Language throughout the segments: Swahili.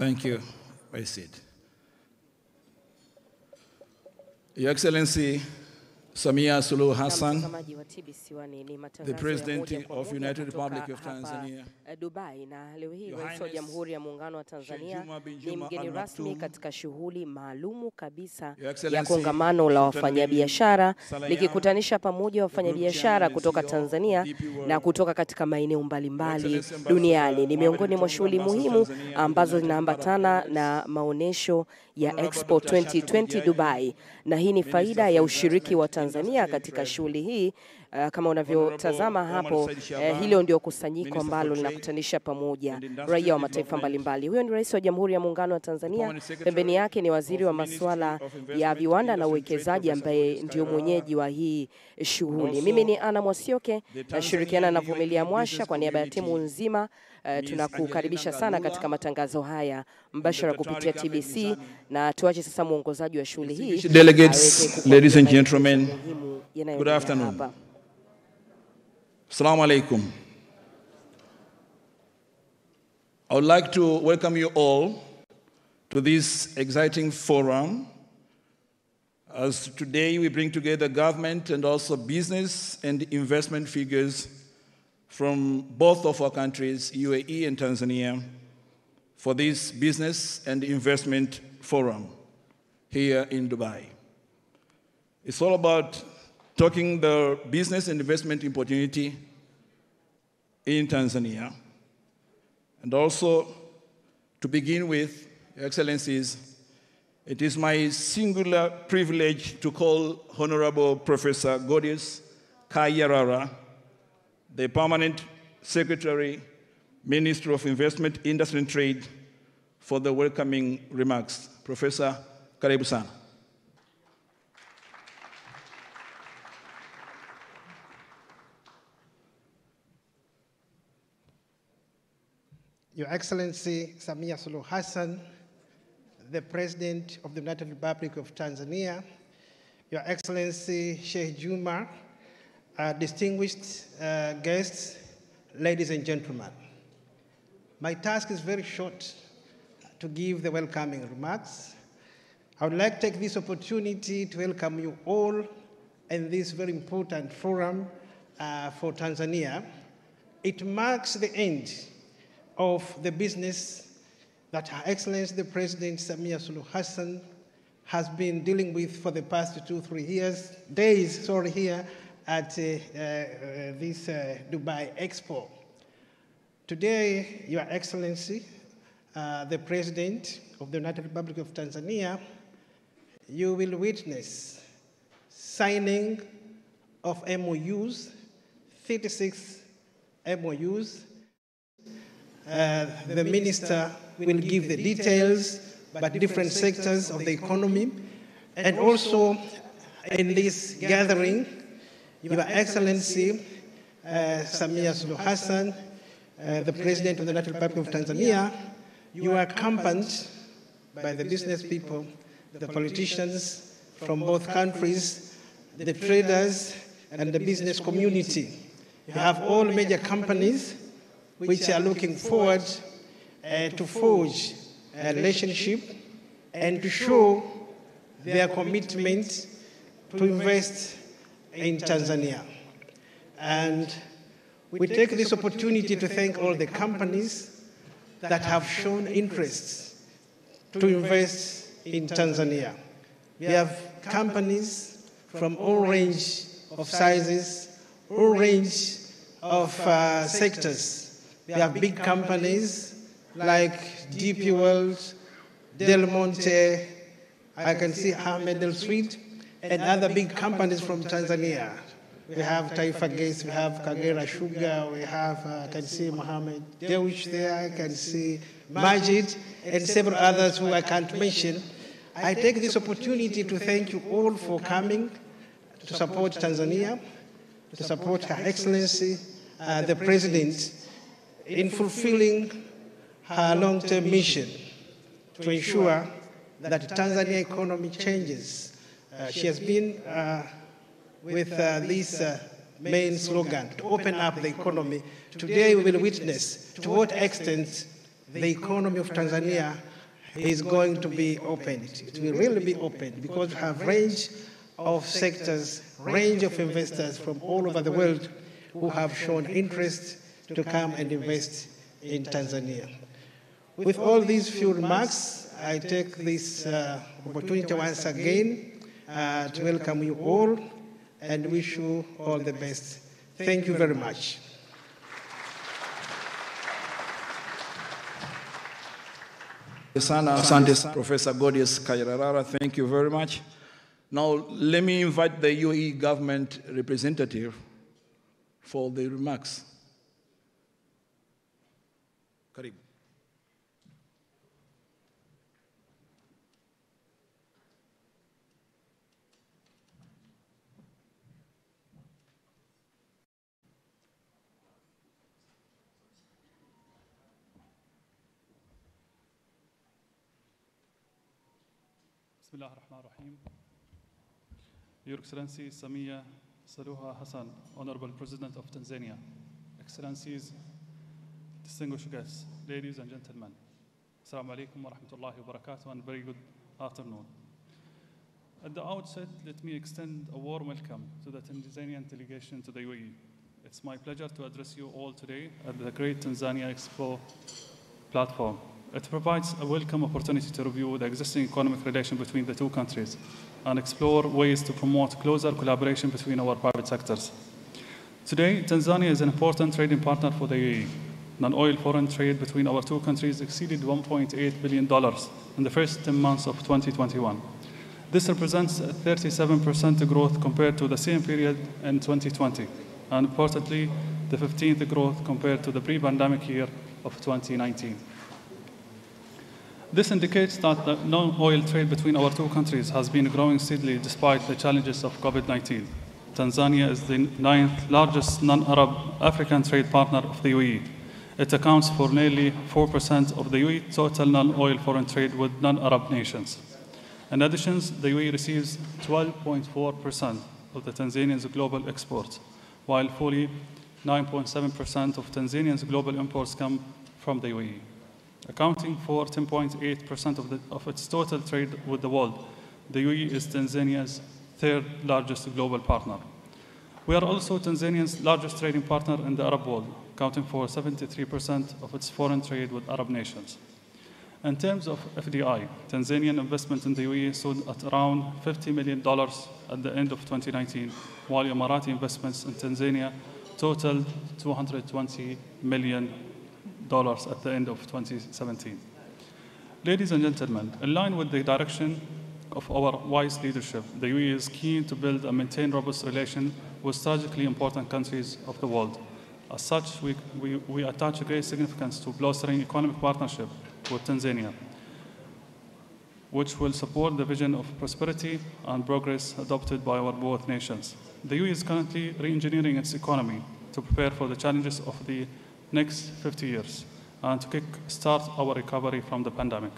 Thank you. I sit. Your Excellency Samia Suluhu Hassan, the President of United Republic of Tanzania, Dubai, na leo hii Rais wa Jamhuri ya Muungano wa Tanzania ni mgeni rasmi katika shughuli maalumu kabisa ya kongamano la wafanyabiashara likikutanisha pamoja wafanyabiashara kutoka Tanzania na kutoka katika maeneo mbalimbali duniani. Ni miongoni mwa shughuli muhimu ambazo zinaambatana na maonesho ya Expo 2020 Dubai, na hii ni faida ya ushiriki wa Tanzania katika shughuli hii. Kama unavyotazama hapo, hilo ndio kusanyiko ambalo linakutanisha pamoja raia wa mataifa mbalimbali. Huyo ni Rais wa Jamhuri ya Muungano wa Tanzania, pembeni yake ni Waziri wa Masuala ya Viwanda na Uwekezaji ambaye ndio mwenyeji wa hii shughuli. Mimi ni Ana Mwasioke, nashirikiana na Vumilia Mwasha kwa niaba ya timu nzima. Tunakukaribisha sana katika matangazo haya mbashara kupitia TBC, na tuache sasa muongozaji wa shughuli hii. Delegates, ladies and gentlemen, good afternoon. Assalamu alaikum. I would like to welcome you all to this exciting forum, as today we bring together government and also business and investment figures from both of our countries, UAE and Tanzania, for this business and investment forum here in Dubai. It's all about talking the business and investment opportunity in Tanzania. And also, to begin with, Your Excellencies, it is my singular privilege to call Honorable Professor Godius Kayarara, the Permanent Secretary, Minister of Investment, Industry and Trade, for the welcoming remarks. Professor, karibu sana. Your Excellency Samia Suluhu Hassan, the President of the United Republic of Tanzania, Your Excellency Sheikh Juma, distinguished guests, ladies and gentlemen. My task is very short to give the welcoming remarks. I would like to take this opportunity to welcome you all in this very important forum for Tanzania. It marks the end of the business that Her Excellency the President Samia Suluhu Hassan has been dealing with for the past 2-3 days here at this Dubai Expo. Today, Your Excellency, the President of the United Republic of Tanzania, you will witness signing of MOUs, 36 MOUs. The Minister will give the details about different sectors of the economy. And also in this gathering, Your Excellency Samia Suluhu Hassan, the President of the United Republic of Tanzania, you are accompanied by the business people, the politicians from both countries, the traders, and the business community. You have all major companies which are looking forward to forge a relationship and to show their commitment to invest in Tanzania. And we take this opportunity to thank all the companies that have shown interest to invest in Tanzania. We have companies from all range of sizes, all range of sectors. We have big companies like DP World, Del Monte, I can see Ahmed El Sweet, and other big companies from Tanzania. We have Taifa Gas, we have Kagera Sugar, we have, I can see Mohammed Dewish there, I can see Majid, and several others who I can't mention. I take this opportunity to thank you all for coming to support Tanzania, to support Her Excellency, the President, in fulfilling her long-term mission to ensure that the Tanzania economy changes. She has been with this main slogan, to open up the economy. Today we will witness to what extent the economy of Tanzania is going to be opened. It will really be opened because we have range of sectors, range of investors from all over the world who have shown interest to come and invest in Tanzania. With all these few remarks, I take this opportunity once again to welcome you all and wish you all the best. Thank you very much. Asante, Professor Godius Kayirarara, thank you very much. Now, let me invite the UAE government representative for the remarks. Karibu. Bismillah ar-Rahman ar-Rahim. Your Excellency Samia Suluhu Hassan, Honorable President of Tanzania, Excellencies, distinguished guests, ladies and gentlemen, Assalamu alaikum wa rahmatullahi wa barakatuh, and very good afternoon. At the outset, let me extend a warm welcome to the Tanzanian delegation to the UAE. It's my pleasure to address you all today at the Great Tanzania Expo platform. It provides a welcome opportunity to review the existing economic relation between the two countries and explore ways to promote closer collaboration between our private sectors. Today, Tanzania is an important trading partner for the UAE. Non-oil foreign trade between our two countries exceeded $1.8 billion in the first 10 months of 2021. This represents a 37% growth compared to the same period in 2020, and importantly, the 15th growth compared to the pre-pandemic year of 2019. This indicates that the non-oil trade between our two countries has been growing steadily despite the challenges of COVID-19. Tanzania is the 9th largest non-Arab African trade partner of the UAE. It accounts for nearly 4% of the UAE total non-oil foreign trade with non-Arab nations. In addition, the UAE receives 12.4% of the Tanzanians' global exports, while fully 9.7% of Tanzanians' global imports come from the UAE. Accounting for 10.8% of its total trade with the world, the UAE is Tanzania's third largest global partner. We are also Tanzania's largest trading partner in the Arab world, accounting for 73% of its foreign trade with Arab nations. In terms of FDI, Tanzanian investment in the UAE stood at around $50 million at the end of 2019, while Emirati investments in Tanzania totaled $220 million at the end of 2017. Ladies and gentlemen, in line with the direction of our wise leadership, the UAE is keen to build and maintain robust relations with strategically important countries of the world. As such, we attach great significance to bolstering economic partnership with Tanzania, which will support the vision of prosperity and progress adopted by our both nations. The UAE is currently re-engineering its economy to prepare for the challenges of the next 50 years and to kick-start our recovery from the pandemic.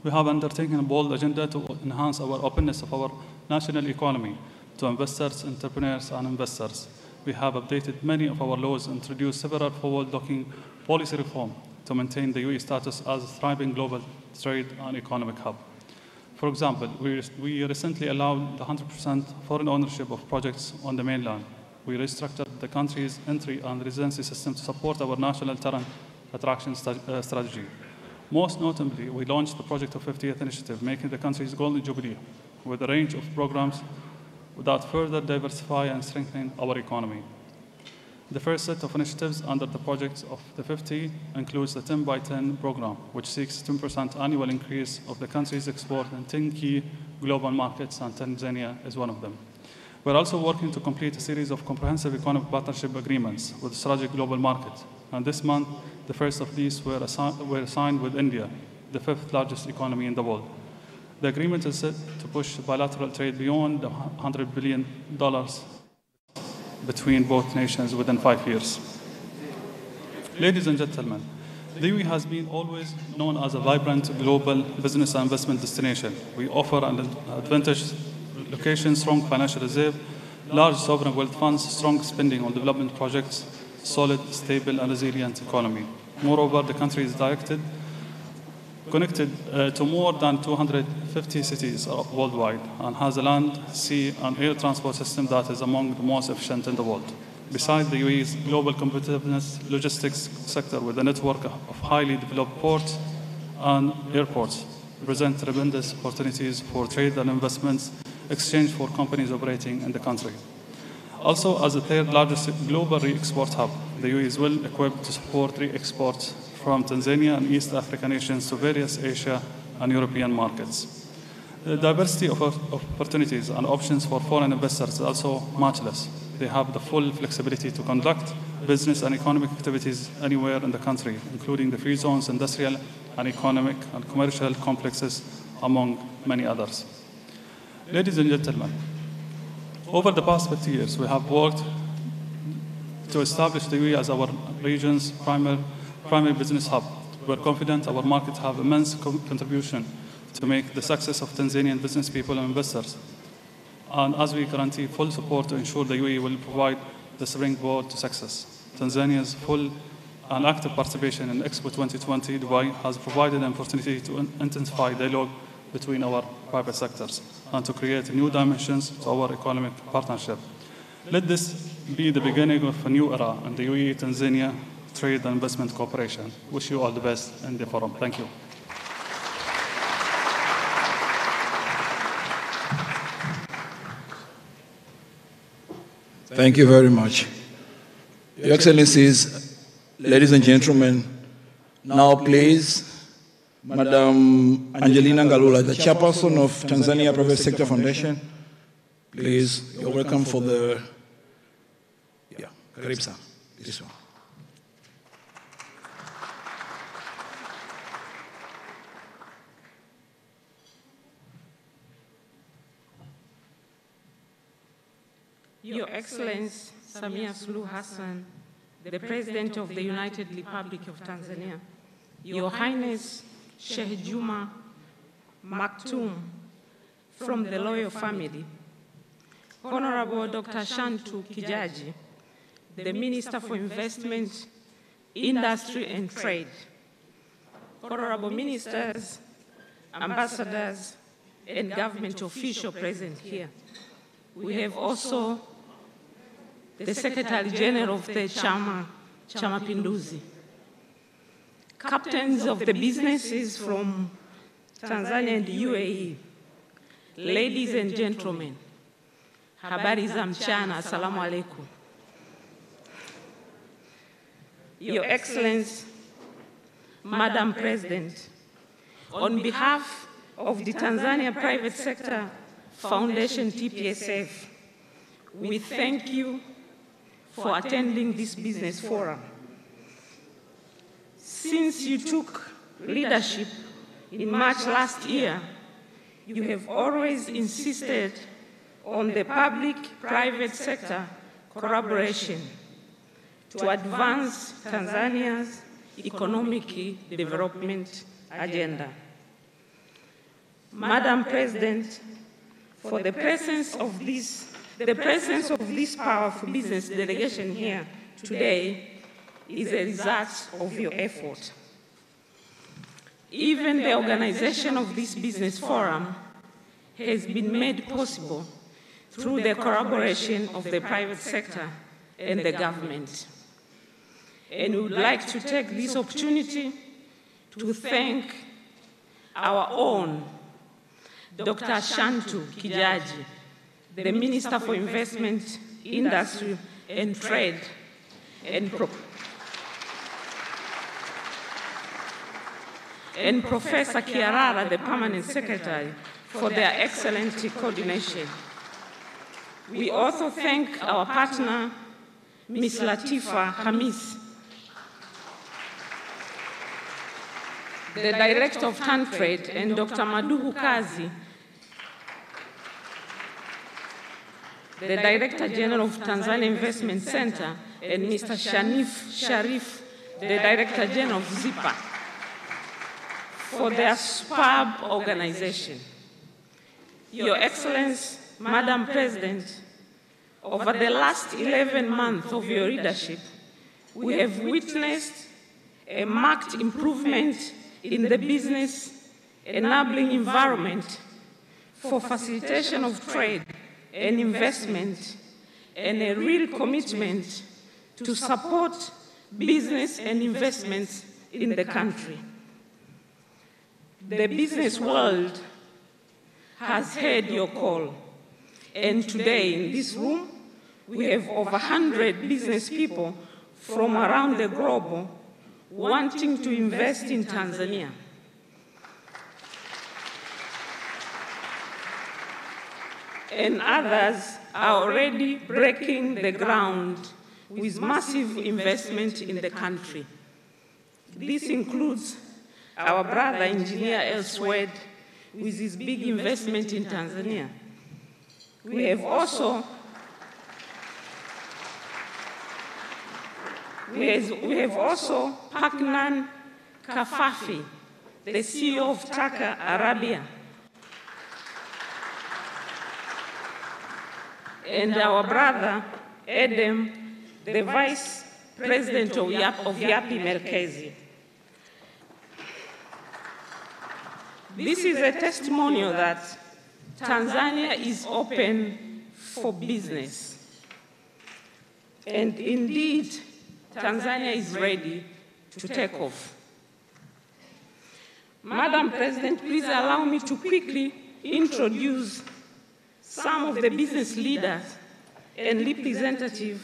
We have undertaken a bold agenda to enhance our openness of our national economy to investors, entrepreneurs, and investors. We have updated many of our laws and introduced several forward-looking policy reform to maintain the UAE status as a thriving global trade and economic hub. For example, we recently allowed 100% foreign ownership of projects on the mainland. We restructured the country's entry and residency system to support our national talent attraction strategy. Most notably, we launched the Project of 50th initiative, making the country's Golden Jubilee, with a range of programs that further diversify and strengthen our economy. The first set of initiatives under the Project of the 50 includes the 10 by 10 program, which seeks 10% annual increase of the country's export in 10 key global markets, and Tanzania is one of them. We're also working to complete a series of comprehensive economic partnership agreements with strategic global markets. And this month, the first of these were signed with India, the 5th largest economy in the world. The agreement is set to push bilateral trade beyond the $100 billion between both nations within 5 years. Ladies and gentlemen, the UAE has been always known as a vibrant global business and investment destination. We offer an advantaged location, strong financial reserve, large sovereign wealth funds, strong spending on development projects, solid, stable, and resilient economy. Moreover, the country is directed connected to more than 250 cities worldwide and has a land, sea, and air transport system that is among the most efficient in the world. Besides the UAE's global competitiveness logistics sector with a network of highly developed ports and airports present tremendous opportunities for trade and investments exchange for companies operating in the country. Also, as the third largest global re-export hub, the UAE is well equipped to support re-exports from Tanzania and East African nations to various Asia and European markets. The diversity of opportunities and options for foreign investors is also matchless. They have the full flexibility to conduct business and economic activities anywhere in the country, including the free zones, industrial and economic and commercial complexes, among many others. Ladies and gentlemen, over the past 50 years, we have worked to establish the UAE as our region's primary business hub. We're confident our markets have immense contribution to make the success of Tanzanian business people and investors. And as we guarantee full support to ensure the UAE will provide the springboard to success. Tanzania's full and active participation in Expo 2020 Dubai has provided an opportunity to intensify dialogue between our private sectors and to create new dimensions to our economic partnership. Let this be the beginning of a new era in the UAE-Tanzania trade and investment cooperation. Wish you all the best in the forum. Thank you. Thank you very much. Your Excellencies, ladies and gentlemen, now please, Madam Angelina Ngalula, the chairperson of Tanzania Private Sector Foundation, please, you're welcome for the, Karibsa, this one. Your Excellency Samia Suluhu Hassan, the President of the United Republic of Tanzania, Your Highness Sheikh Juma Maktoum from the royal family, Honorable Dr. Shantu Kijaji, the Minister for Investment, Industry and Trade, Honorable Ministers, Ambassadors, and government officials present here. We have also the Secretary General of the Chama Pinduzi, captains of the businesses from Tanzania and UAE, ladies and gentlemen, habari za mchana, assalamu alaikum. Your Excellency, Madam President, on behalf of the Tanzania Private Sector Foundation, TPSF, we thank you for attending this business forum. Since you took leadership in March last year, you have always insisted on the public-private sector collaboration to advance Tanzania's economic development agenda. Madam President, for the presence of this powerful business delegation here today is a result of your effort. Even the organization of this business forum has been made possible through the collaboration of the private sector and the government. And we would like to take this opportunity to thank our own Dr. Shantu Kijaji, the Minister for Investment, Industry and Trade, and Professor Kiarara, the Permanent Secretary, for their excellent coordination. We also thank our partner, Ms. Latifa Hamis, the Director of TanTrade, and Dr. Maduhu Kazi, the Director General of Tanzania Investment Center, and Mr. Shanif Sharif, the Director General of ZIPA, for their superb organization. Your Excellency, Madam President, over the last 11 months of your leadership, we have witnessed a marked improvement in the business enabling environment for facilitation of trade and investment, and a real commitment to support business and investments in the country. The business world has heard your call, and today in this room, we have over 100 business people from around the globe wanting to invest in Tanzania. And others are already breaking the ground with massive investment in the country. This includes our brother engineer elsewhere with his big investment in Tanzania. We have also Paknan Kafafi, the CEO of Taka Arabia, and our brother Edem, the Vice President of Yapi Merkezi. This is a testimonial that Tanzania is open for business. And indeed, Tanzania is ready to take off. Madam President, please allow me to quickly introduce some of the business leaders and representatives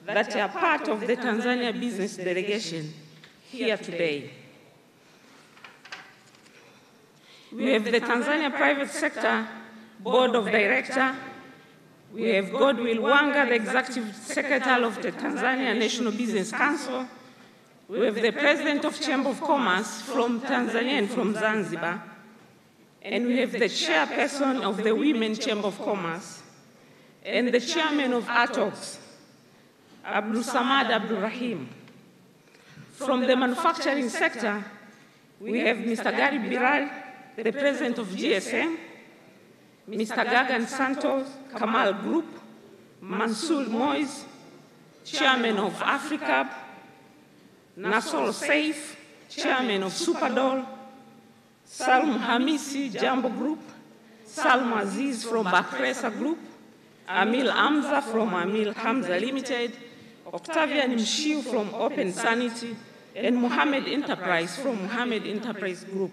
that are part of the Tanzania business delegation here today. We have the Tanzania Private Sector Board of Directors. We have Godwill Wanga, the Executive Secretary of the Tanzania National Business Council. We have the President of Chamber of Commerce from Tanzania and from Zanzibar. And we have the Chairperson of the Women Chamber of Commerce and the Chairman of ATOX, Abdul Samad Abdul Rahim. From the manufacturing sector, we have Mr. Gary Biral, the President of GSM, Mr. Gagan Santos, Kamal Group, Mansour Moise, Chairman of Africa, Nasol Saif, Chairman of Superdol, Salm Hamisi, Jambo Group, Salm Aziz from Bakresa Group, Amil Hamza from Amil Hamza Limited, Octavian Mshiu from Open Sanity, and Mohammed Enterprise from Mohammed Enterprise Group.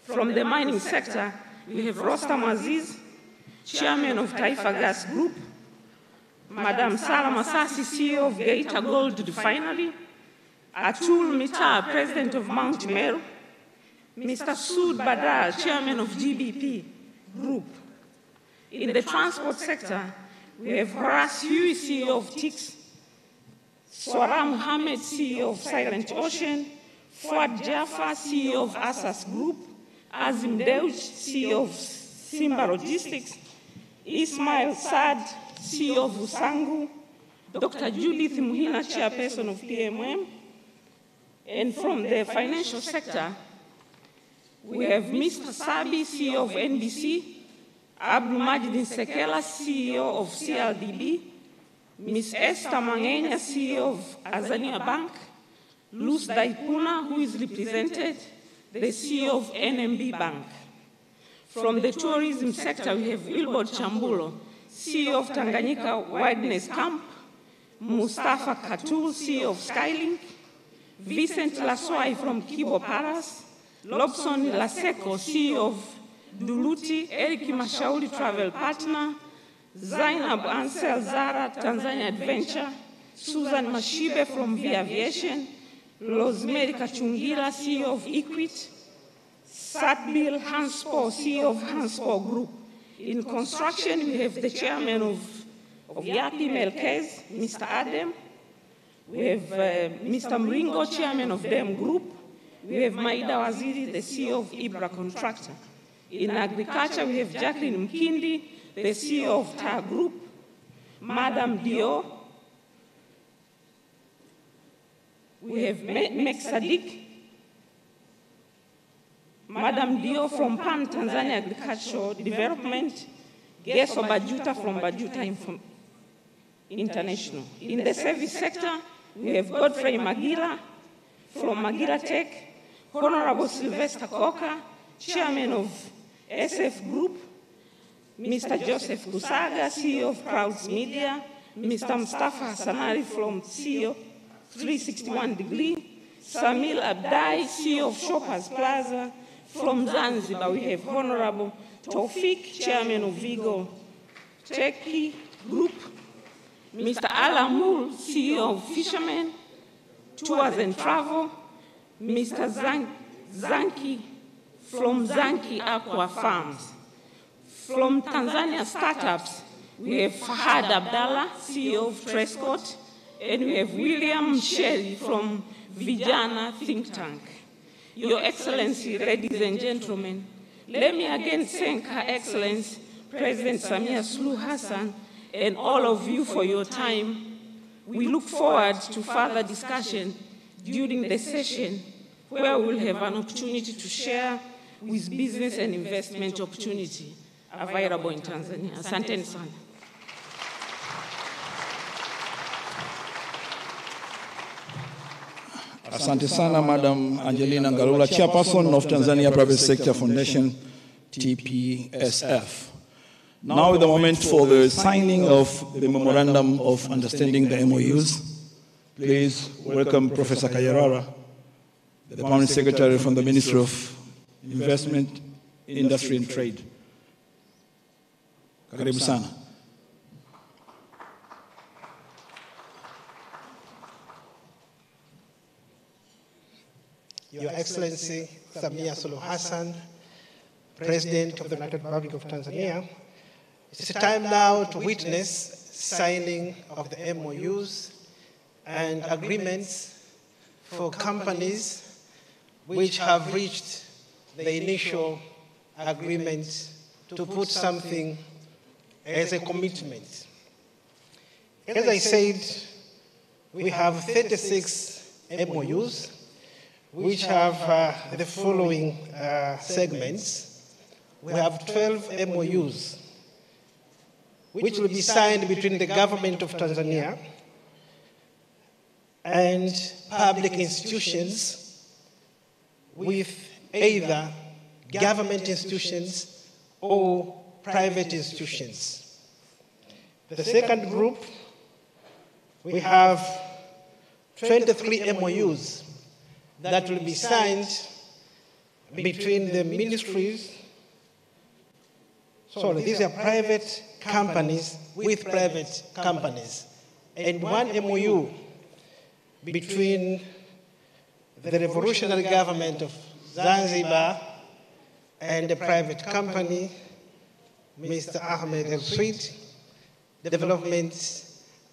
From the mining sector, we have Rostam Aziz, Chairman of Taifa Gas Group, Madam Salam Asasi, CEO of Geita Gold Refinery, Atul Mitar, President of Mount Meru, Mr. Sud Badal, Chairman of GBP Group. In the transport sector, we have Horace Huey, CEO of TIX, Swara Mohammed, CEO of Silent Ocean, Fuad Jaffa, CEO of Asas Group, Azim Deuch, CEO of Simba Logistics, Ismail Saad, CEO of Usangu, Dr. Judith Muhina, Chairperson of PMM, and from the financial sector, we have Mr. Sabi, CEO of NBC, Abdul Majid Sekela, CEO of CLDB, Ms. Esther Mangenya, CEO of Azania Bank, Luz Daipuna, who is represented, the CEO of NMB Bank. From the tourism sector, we have Wilbert Chambulo, CEO of Tanganyika Wilderness Camp, Mustafa Katul, CEO of Skylink, Vincent Laswai from Kibo Palace, Lobson Laseko, CEO of Duluti, Eric Mashauri Travel Partner, Zainab Ansel Zara, Tanzania Adventure, Susan Mashibe from V Aviation, Rosemary Kachungira, CEO of Equit, Satbil Hanspo, CEO of Hanspo Group. In construction, we have the chairman of Yapi Melkez, Mr. Adam. We have Mr. Mringo, chairman of DEM Group. We have Maida Waziri, the CEO of Ibra Contractor. In agriculture, we have Jacqueline Mkindi, the CEO of TAR Group. Madam Dio. We have Mek Sadiq, Madam Dio from PAN Tanzania Agricultural Development, Geso Bajuta from Bajuta International. In the service sector, we have Godfrey Magira from Magira Tech, Honorable Sylvester Coker, Chairman of SF Group, Mr. Joseph Kusaga, CEO of Crowds Media, Mr. Mustafa Hassanari from CEO 361 Degree, Samil Abdai, CEO of Shoppers Plaza. From Zanzibar, we have Honorable Taufik, Chairman of Vigo Turkey Group, Mr. Alamul, CEO of Fishermen, Tours and Travel, Mr. Zanki from Zanki Aqua Farms. From Tanzania Startups, we have Fahad Abdallah, CEO of Trescott, and we have William Shelley from Vijana Think Tank. Your Excellency, ladies and gentlemen, let me again thank Her Excellency President Samia Suluhu Hassan and all of you for your time. We look forward to further discussion during the session where we'll have an opportunity to share with business and investment opportunity available in Tanzania. Asanteni sana. Asante sana, Madam Angelina Ngalula, Chairperson of Tanzania Private Sector Foundation, TPSF. Now is the moment for the signing of the Memorandum of Understanding, the MOUs. Please welcome Professor Kayarara, the Permanent Secretary from the Ministry of Investment, Industry and Trade. Karibu sana. Your Excellency Samia Suluhu Hassan, President of the United Republic of Tanzania, it's time now to witness signing of the MOUs and agreements for companies which have reached the initial agreement to put something as a commitment. As I said, we have 36 MOUs which have the following segments. We have 12 MOUs which will be signed between the government of Tanzania and public institutions with either government institutions or private institutions. The second group, we have 23 MOUs that will be signed between the ministries. Sorry, these are private companies with private companies, and one MOU between the revolutionary government of Zanzibar and a private company, Mr. Ahmed El-Sweet, development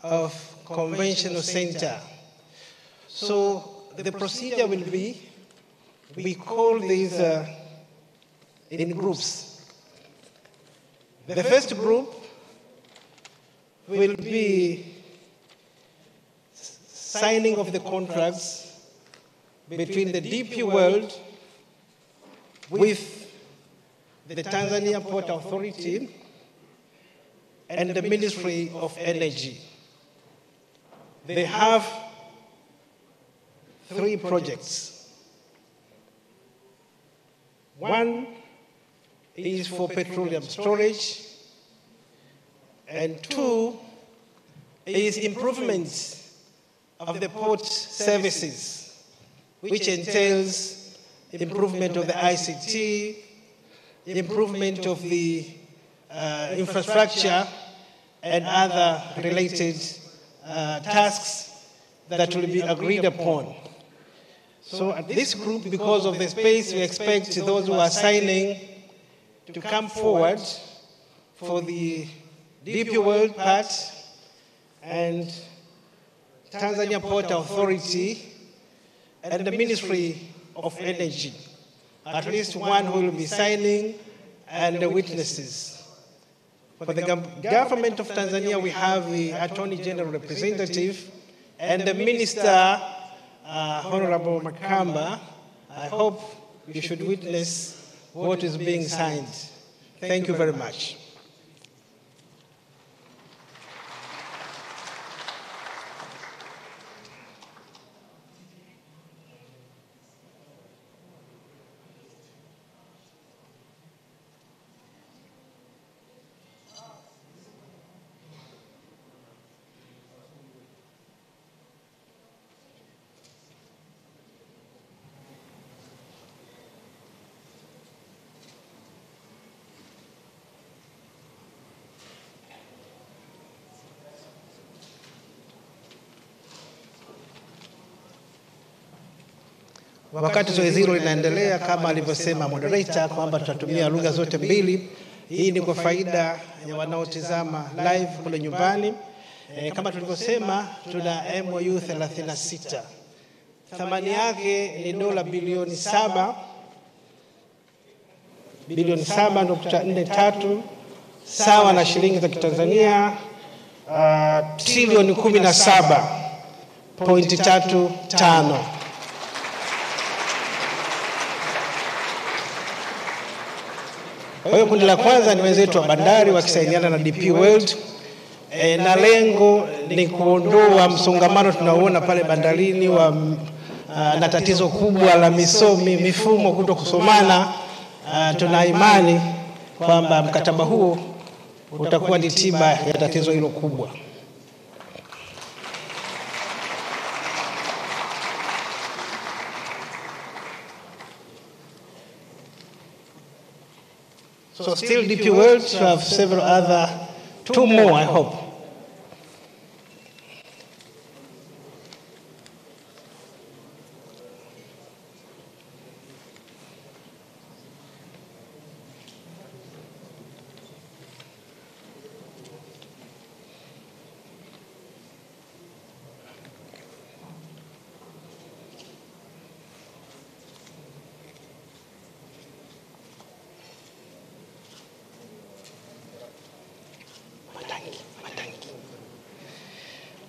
of conventional center. So the procedure will be, we call these in groups. The first group will be signing of the contracts between the DP World with the Tanzania Port Authority and the Ministry of Energy. They have 3 projects. One is for petroleum storage, and 2 is improvements of the port services, which entails improvement of the ICT, improvement of the infrastructure, and other related tasks that will be agreed upon. So at this group, because of the space, we expect those who are signing to come forward for the DP World part and Tanzania Port Authority and the Ministry of Energy. At least one who will be signing and the witnesses. For the government of Tanzania, we have the Attorney General Representative and the Minister, Honorable Makamba. I hope you should witness what is being signed. Thank you very much. wakati zoezi hilo linaendelea, kama alivyosema moderator kwamba tutatumia lugha zote mbili. Hii ni kwa faida ya wanaotizama live kule nyumbani. Kama tulivyosema, tuna MOU 36. Thamani yake ni dola bilioni 7.43 sawa na shilingi za Kitanzania trilioni 17.35. Kwa hiyo kundi la kwanza ni wenzetu wa bandari wakisainiana na DP World, na lengo ni kuondoa msongamano tunaoona pale bandarini na tatizo kubwa la mifumo kutokusomana. Tuna imani kwamba mkataba huo utakuwa ni tiba ya tatizo hilo kubwa. So still DP World to have several other, 2 more I hope.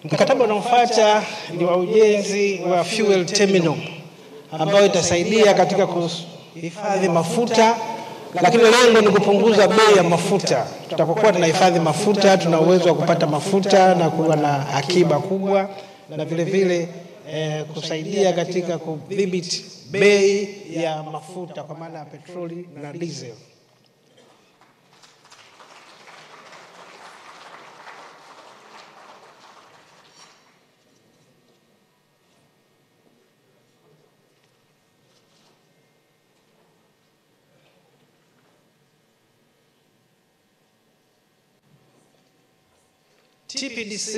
Mkataba unaofuata ni wa ujenzi wa fuel terminal ambayo itasaidia katika kuhifadhi mafuta, lakini lengo ni kupunguza bei ya mafuta. Tutapokuwa tunahifadhi mafuta, tuna uwezo wa kupata mafuta na kuwa na akiba kubwa, na vile vile kusaidia katika kudhibiti bei ya mafuta kwa maana ya petroli na diesel. TPDC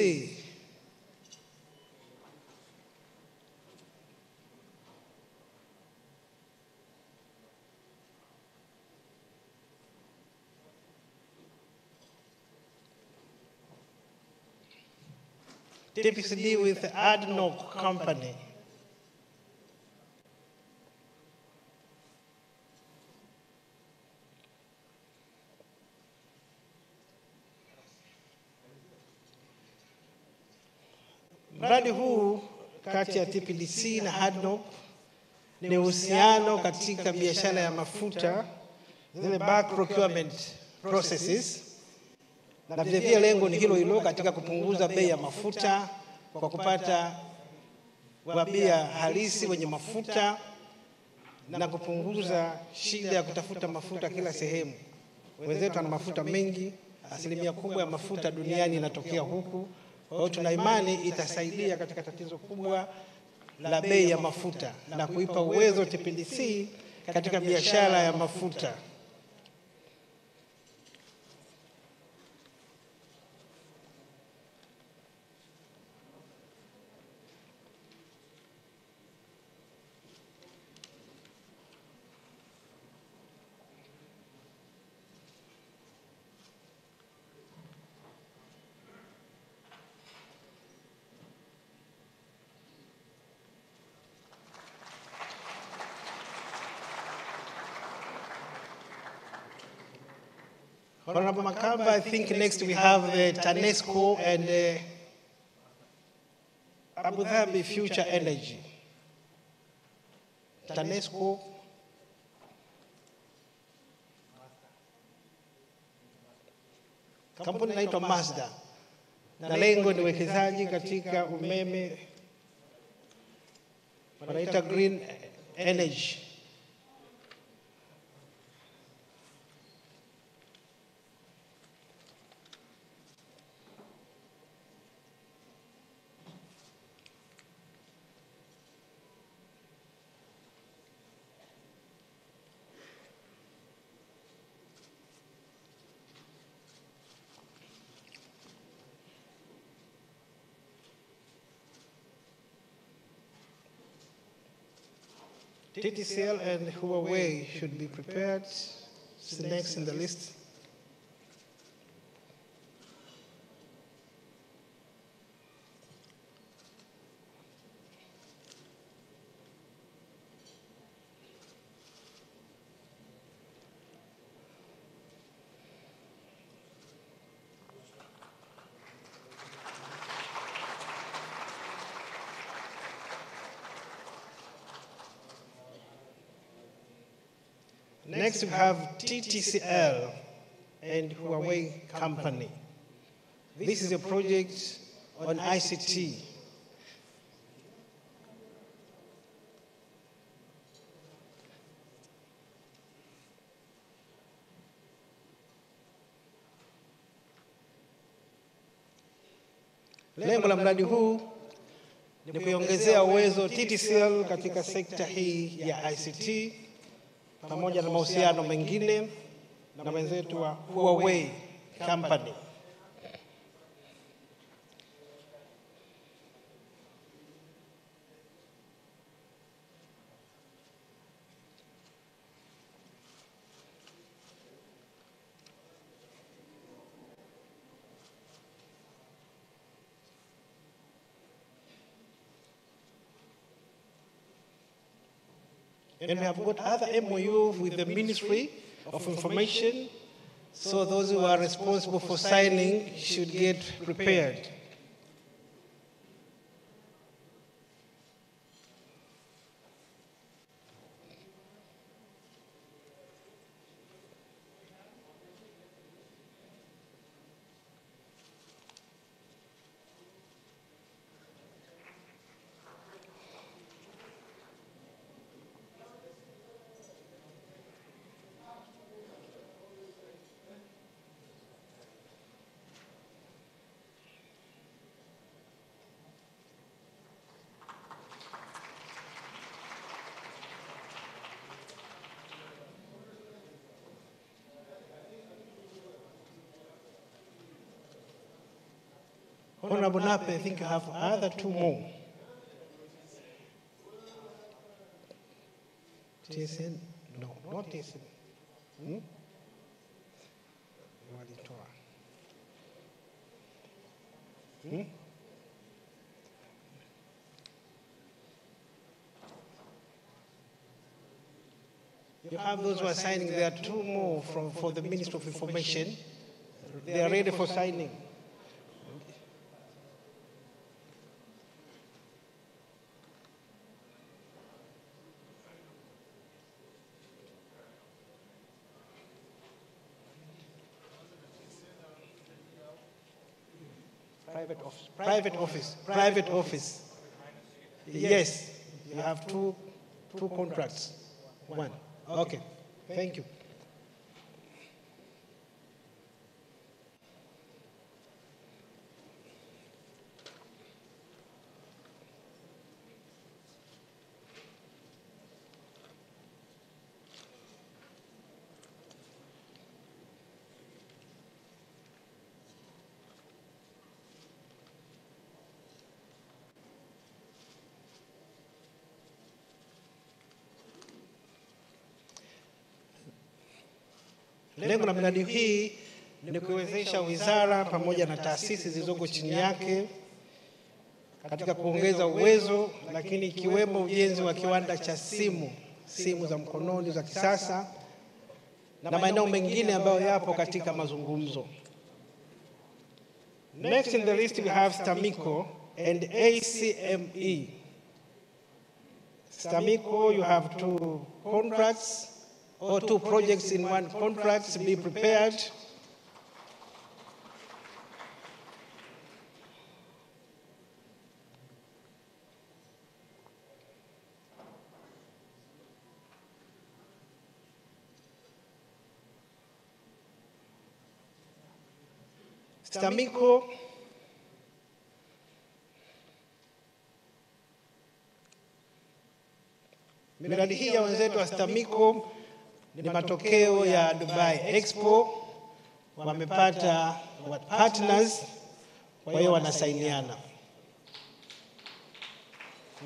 TPCD with the ADNOC company. Mradi huu kati ya TPDC na ADNOC ni uhusiano katika biashara ya mafuta, zile bulk procurement processes, na vile vile lengo ni hilo hilo katika kupunguza bei ya mafuta kwa kupata wabia halisi wenye mafuta na kupunguza shida ya kutafuta mafuta kila sehemu. Wenzetu wana mafuta mengi, asilimia kubwa ya mafuta duniani inatokea huku. Kwa hiyo tuna imani itasaidia katika tatizo kubwa la bei ya mafuta na kuipa uwezo TPDC katika biashara ya mafuta. Honorable Makamba, I think next we have the TANESCO and Abu Dhabi Future Energy. TANESCO. Kampuni inaitwa Mazda. Na lengo ni uwekezaji katika umeme, wanaita green energy. TTCL and Huawei should be prepared. It's the next in the list. Next, we have TTCL and Huawei Company. This is a project on ICT. Lengo la mradi huu ni kuongezea uwezo TTCL katika sekta hii ya ICT pamoja na mahusiano mengine na wenzetu wa Huawei Company. And we have got other MOU with the Ministry of Information, so those who are responsible for signing should get prepared. Honorable Nape, I think you have other two more. TSN? No, not TSN. You have those who are signing. There are two more for the Ministry of Information. They are ready for signing. Private office. Yes, you have two contracts. One. Okay, thank you. Lengo la mradi hii ni kuwezesha wizara pamoja na taasisi zilizoko chini yake katika kuongeza uwezo, lakini ikiwemo ujenzi wa kiwanda cha simu za mkononi za kisasa na maeneo mengine ambayo yapo katika mazungumzo. Next in the list we have STAMICO and ACME. STAMICO, you have two contracts or two projects in one contract. Be prepared. STAMICO, miradi hii ya wenzetu wa STAMICO ni matokeo ya Dubai Expo. Wamepata partners, kwa hiyo wanasainiana.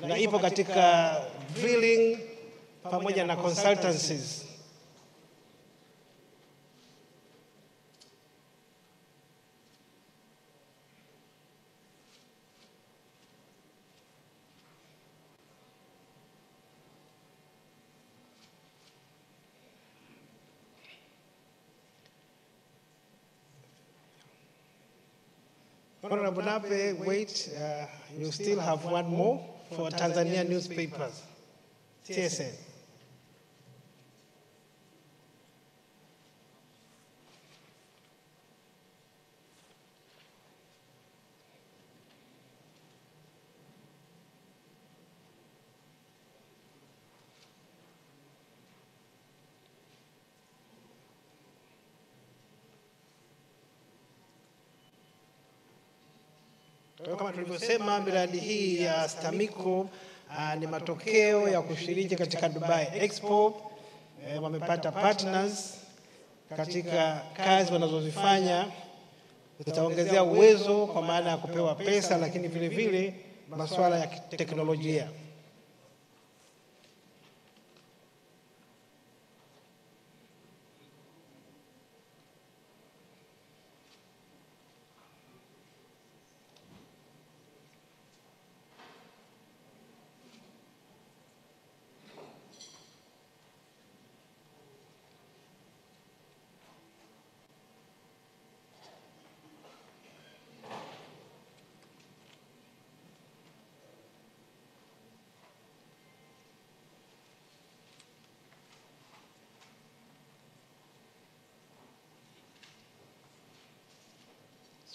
Na ipo katika drilling, pamoja na consultancies. Honorable Nape, wait, you still have one more for Tanzania newspapers, TSN. Kama tulivyosema, miradi hii ya STAMICO ni matokeo ya kushiriki katika Dubai Expo. Wamepata partners katika kazi wanazozifanya, zitaongezea uwezo kwa maana ya kupewa pesa, lakini vile vile masuala ya teknolojia.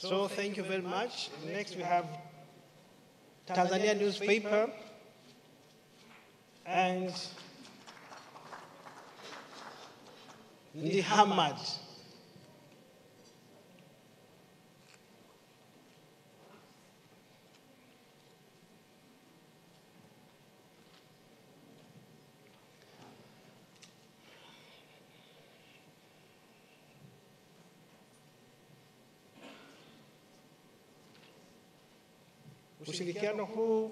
So thank you very much. Next we have Tanzania newspaper and Ndi Hamad. Ushirikiano huu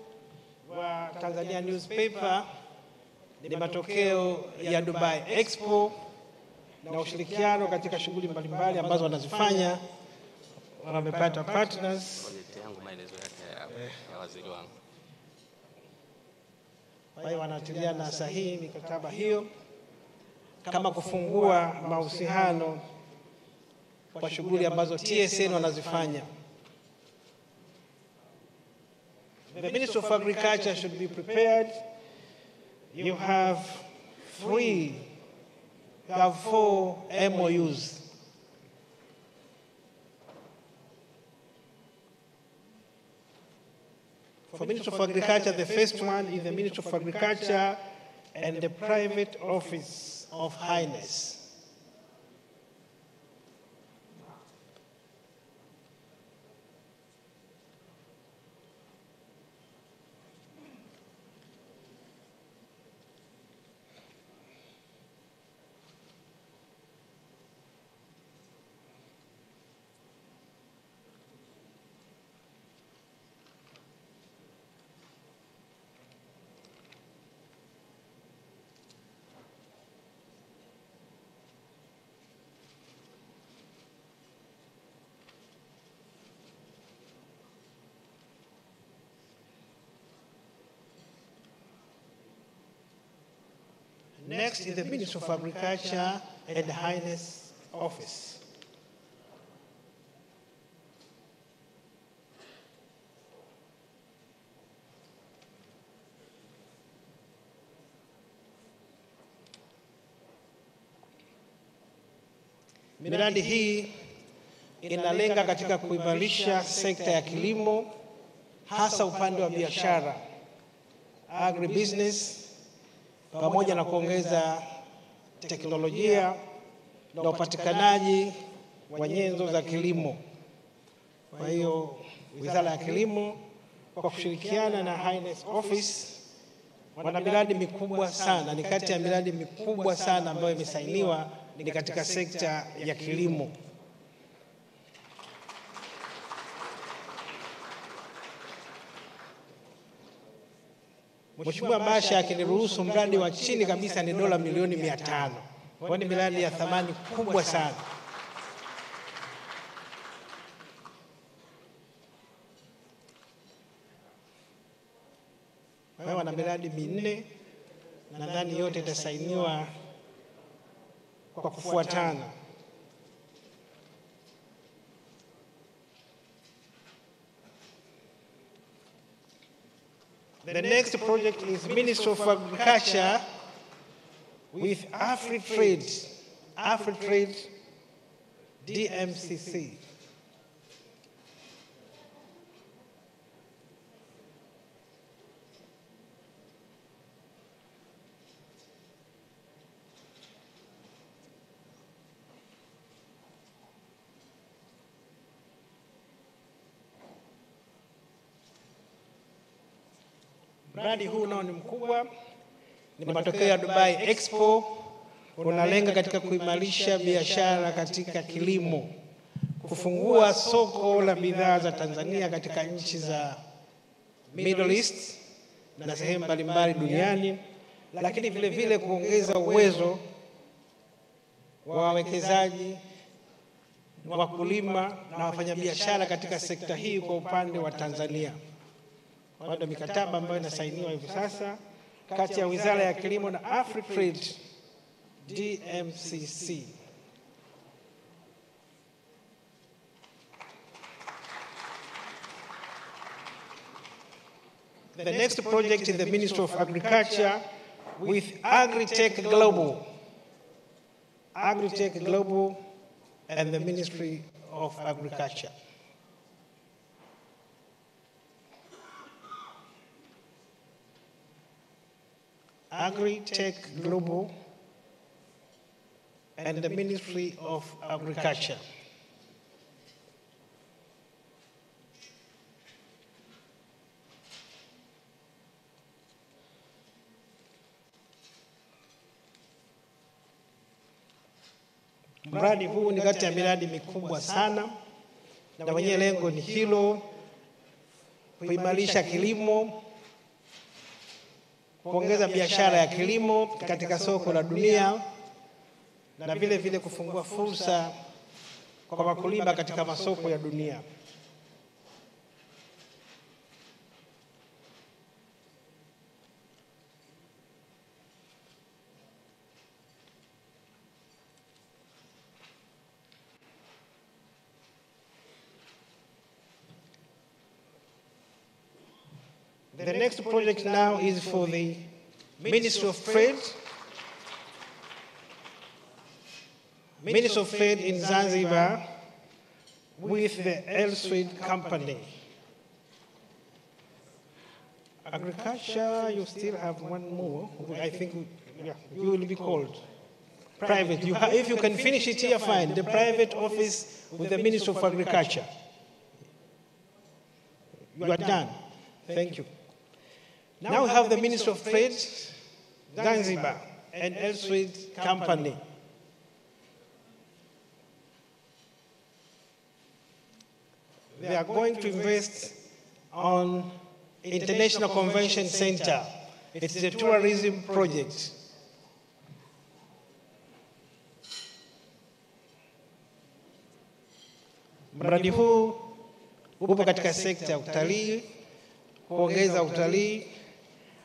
wa Tanzania newspaper ni matokeo ya Dubai Expo na ushirikiano katika shughuli mbalimbali ambazo wanazifanya. Wamepata partners. Kwa hiyo wanatiliana sahihi mikataba hiyo kama kufungua mahusiano kwa shughuli ambazo TSN wanazifanya. The Minister of Agriculture should be prepared. You have 4 MOUs. For Minister of Agriculture, the first one is the Minister of Agriculture and the Private Office of Highness. Next is the Minister of Agriculture and the Highness Office. Miradi hii inalenga katika kuimarisha sekta ya kilimo, hasa upande wa biashara, agribusiness, pamoja na kuongeza teknolojia na upatikanaji wa nyenzo za kilimo. Kwa hiyo Wizara ya Kilimo kwa kushirikiana na Highness Office wana miradi mikubwa sana, ni kati ya miradi mikubwa sana ambayo imesainiwa ni katika sekta ya kilimo. Mheshimiwa Basha akiniruhusu mradi wa chini kabisa ni dola milioni 500. Kwa ni miradi ya thamani kubwa sana. Wana miradi minne, nadhani yote itasainiwa kwa kufuatana. The next project is Ministry of Agriculture with Afritrade DMCC. Mradi huu nao ni mkubwa, ni matokeo ya Dubai Expo, unalenga katika kuimarisha biashara katika kilimo, kufungua soko la bidhaa za Tanzania katika nchi za Middle East na sehemu mbalimbali duniani, lakini vile vile kuongeza uwezo wa wawekezaji, wakulima na wafanyabiashara katika sekta hii kwa upande wa Tanzania. Kwa mikataba ambayo inasainiwa hivi sasa kati ya Wizara ya Kilimo na Afritrade DMCC. The next project is the Ministry of Agriculture with Agritech Global and the Ministry of Agriculture. Agritech Global and the Ministry of Agriculture. Mradi huu ni kati ya miradi mikubwa sana, na wenye lengo ni hilo, kuimarisha kilimo, kuongeza biashara ya kilimo katika soko la dunia, na vile vile kufungua fursa kwa wakulima katika masoko ya dunia. The next project now is for the Ministry of Trade. Ministry of Trade in Zanzibar with the Elsewed Company. Agriculture, you still have one more. I think you will be called. Private. If you can finish it here, fine. The private office with the Ministry of Agriculture. You are done. Thank you. Now we have the Ministry of Trade, Zanzibar, and Elsewed Company. They are going to invest on International Convention Center. It's a tourism project. Mradi huu upo katika sekta ya utalii, kuongeza utalii,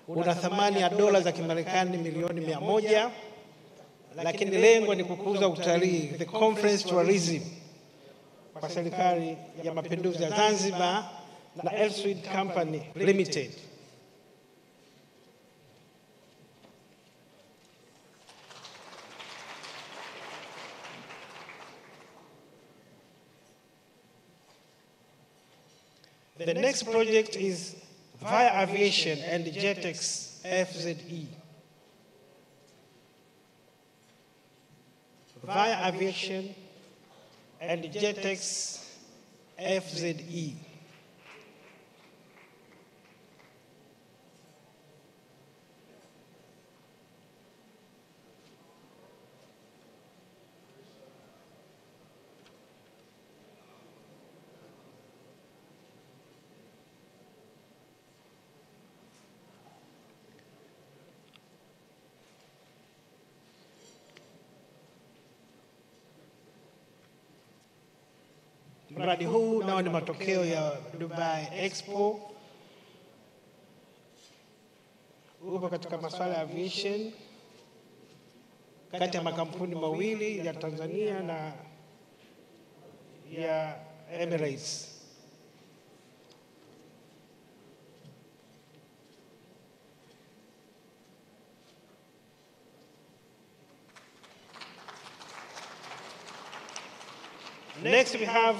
una thamani ya dola za Kimarekani milioni 100, lakini lengo ni kukuza utalii, the conference tourism, kwa serikali ya Mapinduzi ya Zanzibar na Elsewed Company Limited. The next project is Via Aviation and Jetex FZE. Via Aviation and Jetex FZE. Mradi huu nao ni matokeo ya Dubai Expo. Upo katika masuala ya aviation kati ya makampuni mawili ya Tanzania na ya Emirates. Next we have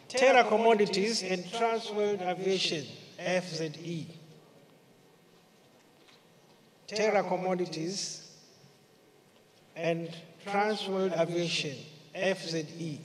Terra Commodities and Transworld Aviation, FZE. Terra Commodities and Transworld Aviation, FZE.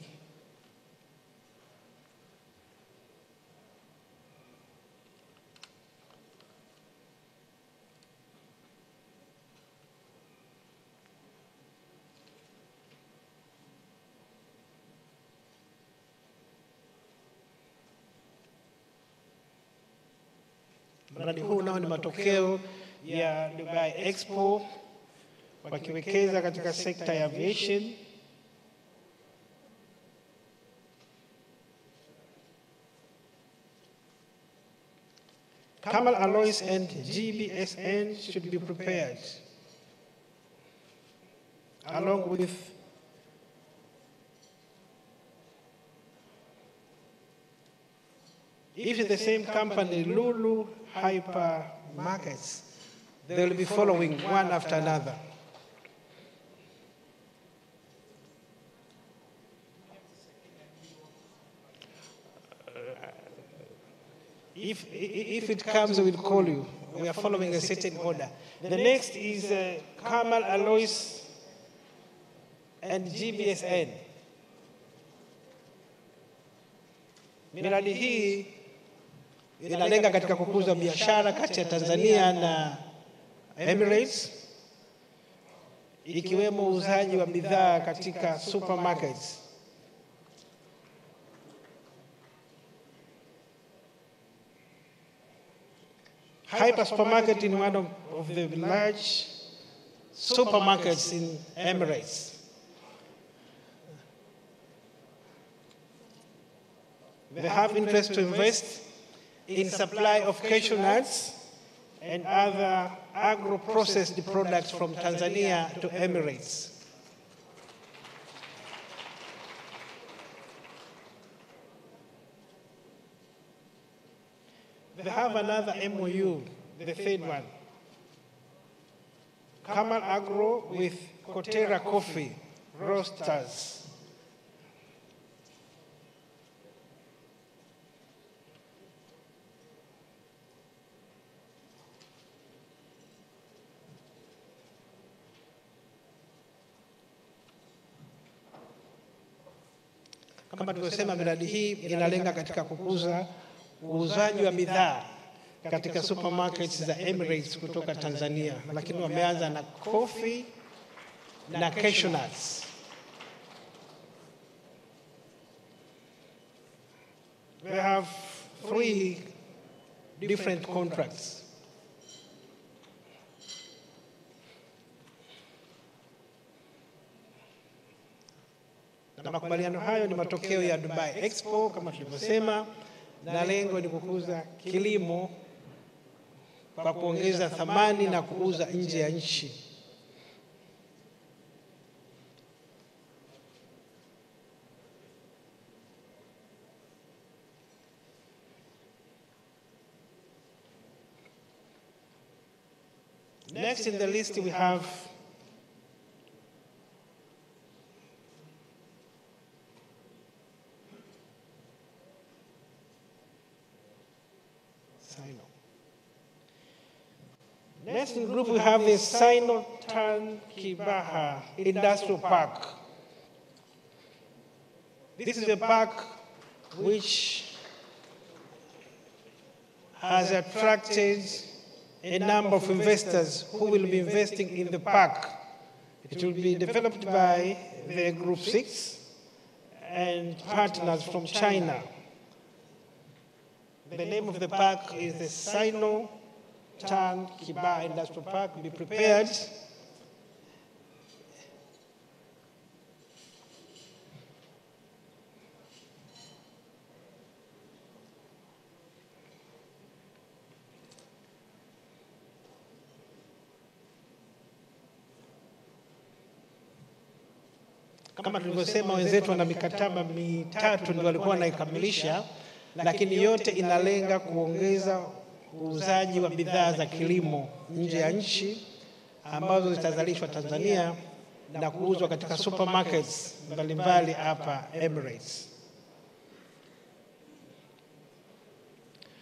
Mradi huu nao ni matokeo ya Dubai Expo, wakiwekeza katika sekta ya aviation. Kamal alloys and GBSN should be prepared, along with if it's the same company, Lulu hypermarkets, they will be following one after another. If it comes, we will call you. We are following a certain order. The next is Kamal Alloys and GBSN. Miradi hii inalenga katika kukuza biashara kati ya Tanzania na Emirates, ikiwemo uuzaji wa bidhaa katika supermarkets. Hyper supermarket in one of the large supermarkets in Emirates. They have interest to invest in supply of cashew nuts and other agro-processed products from Tanzania to Emirates. They have another MOU, the third one. Kamal Agro with Kotera Coffee Roasters. Kama tulivyosema, miradi hii inalenga katika kukuza uuzaji wa bidhaa katika supermarkets za Emirates kutoka Tanzania, lakini wameanza na coffee na cashew nuts. They have 3 different contracts. Na makubaliano hayo ni matokeo ya Dubai Expo kama tulivyosema, na lengo ni kukuza kilimo kwa kuongeza thamani na kuuza nje ya nchi. Next in the list we have Next in group we have the Sino-Tan Kibaha Industrial Park. This is a park which has attracted a number of investors who will be investing in the park. It will be developed by the Group 6 and partners from China. The name of the park is the Sino-Tan Kibaha Industrial Park. Be prepared. Kama tulivyosema, wenzetu wana mikataba mitatu ndio walikuwa wanaikamilisha, lakini yote inalenga kuongeza uuzaji wa bidhaa za kilimo nje ya nchi ambazo zitazalishwa Tanzania na kuuzwa katika supermarkets mbalimbali hapa Emirates.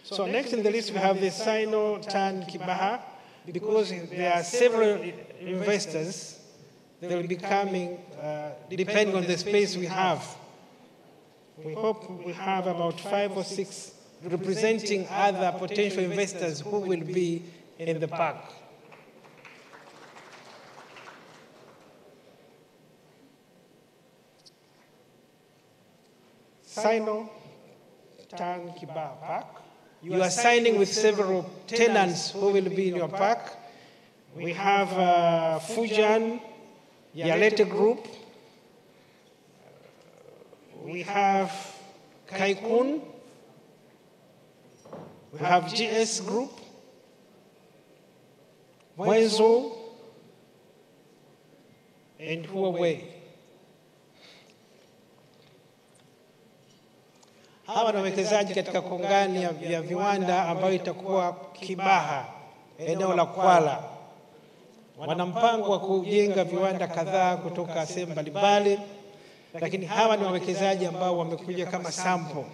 So next in the list we have the Sino-Tan Kibaha. Because there are several investors, they will be coming depending on the space we have. We hope we have about 5 or 6 representing other potential investors who will be in the park. Sino-Tan Kibaha Park. You are signing with several tenants who will be in your park. We have Fujian, Yalete Group. We have Kaikun. We have GS Group. Wenzo and Huawei. Hawa ni wawekezaji katika kongani ya viwanda ambayo itakuwa Kibaha, eneo la Kwala. Wana mpango wa kujenga viwanda kadhaa kutoka sehemu mbalimbali, lakini hawa ni wawekezaji ambao wamekuja kama sample.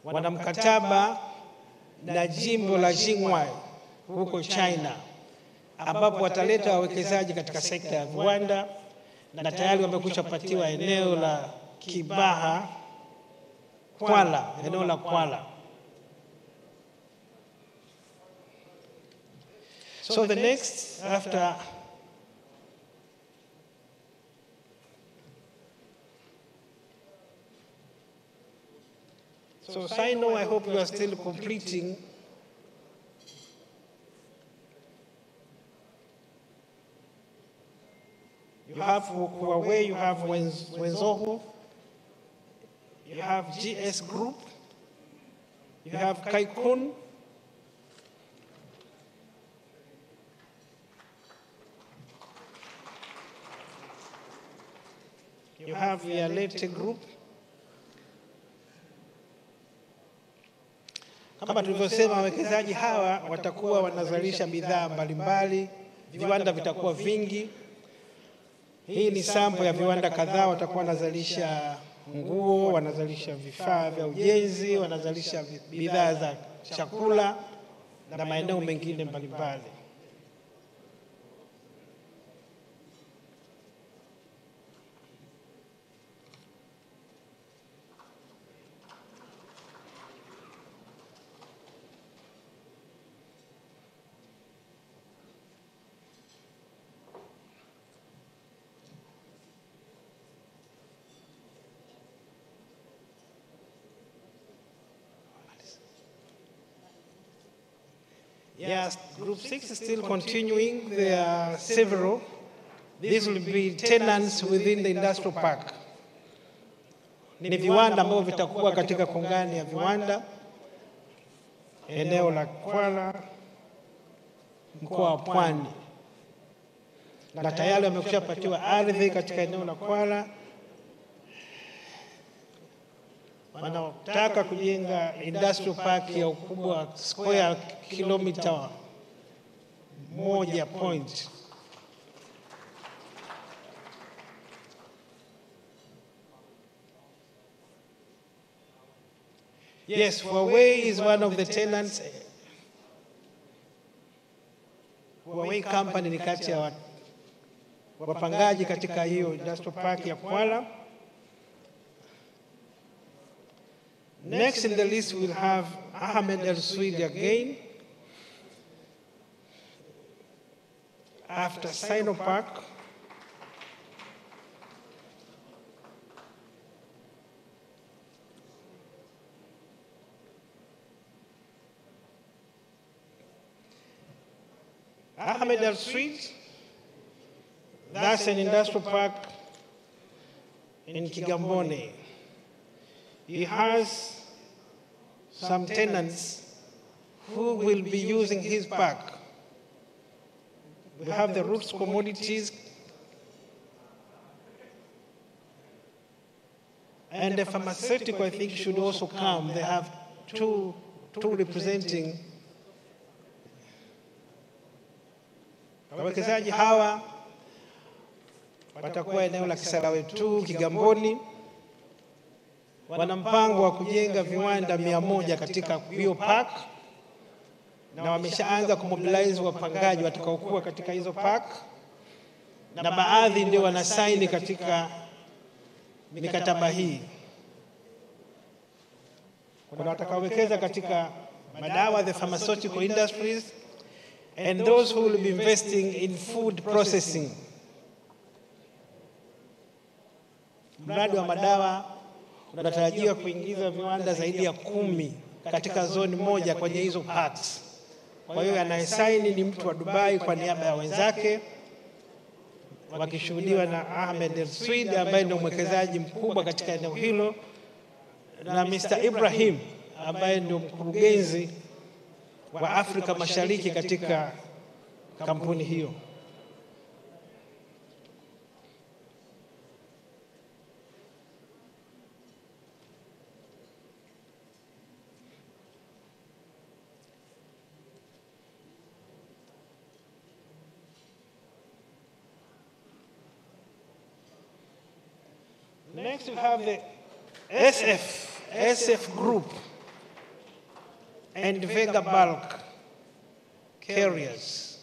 Wana mkataba na jimbo la Jinghua huko China, ambapo wataleta wawekezaji katika sekta ya viwanda, na tayari wamekwisha patiwa eneo la Kibaha Kwala, eneo la Kwala. So the next after so Sino, I hope you are still completing. You have Huawei, you have Wenzo, you have GS Group, you have Kaikun, you have Yalete Group. Kama tulivyosema, wawekezaji hawa watakuwa wanazalisha bidhaa mbalimbali, viwanda vitakuwa vingi. Hii ni sample ya viwanda kadhaa. Watakuwa wanazalisha nguo, wanazalisha vifaa vya ujenzi, wanazalisha bidhaa za chakula na maeneo mengine mbalimbali. Yes, Group 6 is still continuing. There are several. These will be tenants within the industrial park. Ni viwanda ambavyo vitakuwa katika kongani ya viwanda, eneo la Kwala, mkoa wa Pwani. Na tayari wamekushapatiwa ardhi katika eneo la Kwala. Wanataka kujenga industrial park ya ukubwa wa square kilomita 1. Yes, Huawei is one of the tenants. Huawei company ni kati ya wapangaji katika hiyo industrial park ya Kwala. Next in the list we'll have Ahmed El Swidi again. After Sino Park. Ahmed El Swidi, that's an industrial park in Kigamboni. He has some tenants who will be using his park. We have the Roots Commodities, And the pharmaceutical, I think, should also come. They have two representing. Wawekezaji hawa watakuwa eneo la Kisarawe tu, Kigamboni. Wana mpango wa kujenga viwanda 100 katika hiyo park, na wameshaanza kumobilize wapangaji watakaokuwa katika hizo park, na baadhi ndio wanasaini katika mikataba hii. Kuna watakaowekeza katika madawa, the pharmaceutical industries, and those who will be investing in food processing. Mradi wa madawa unatarajiwa kuingiza viwanda zaidi ya 10 katika zone moja kwenye hizo parks. Kwa hiyo anayesaini ni mtu wa Dubai kwa niaba ya wenzake, wakishuhudiwa na Ahmed El Swid ambaye ndio mwekezaji mkubwa katika eneo hilo, na Mr. Ibrahim ambaye ndio mkurugenzi wa Afrika Mashariki katika kampuni hiyo. Next we have the SF Group and Vega Bulk Carriers.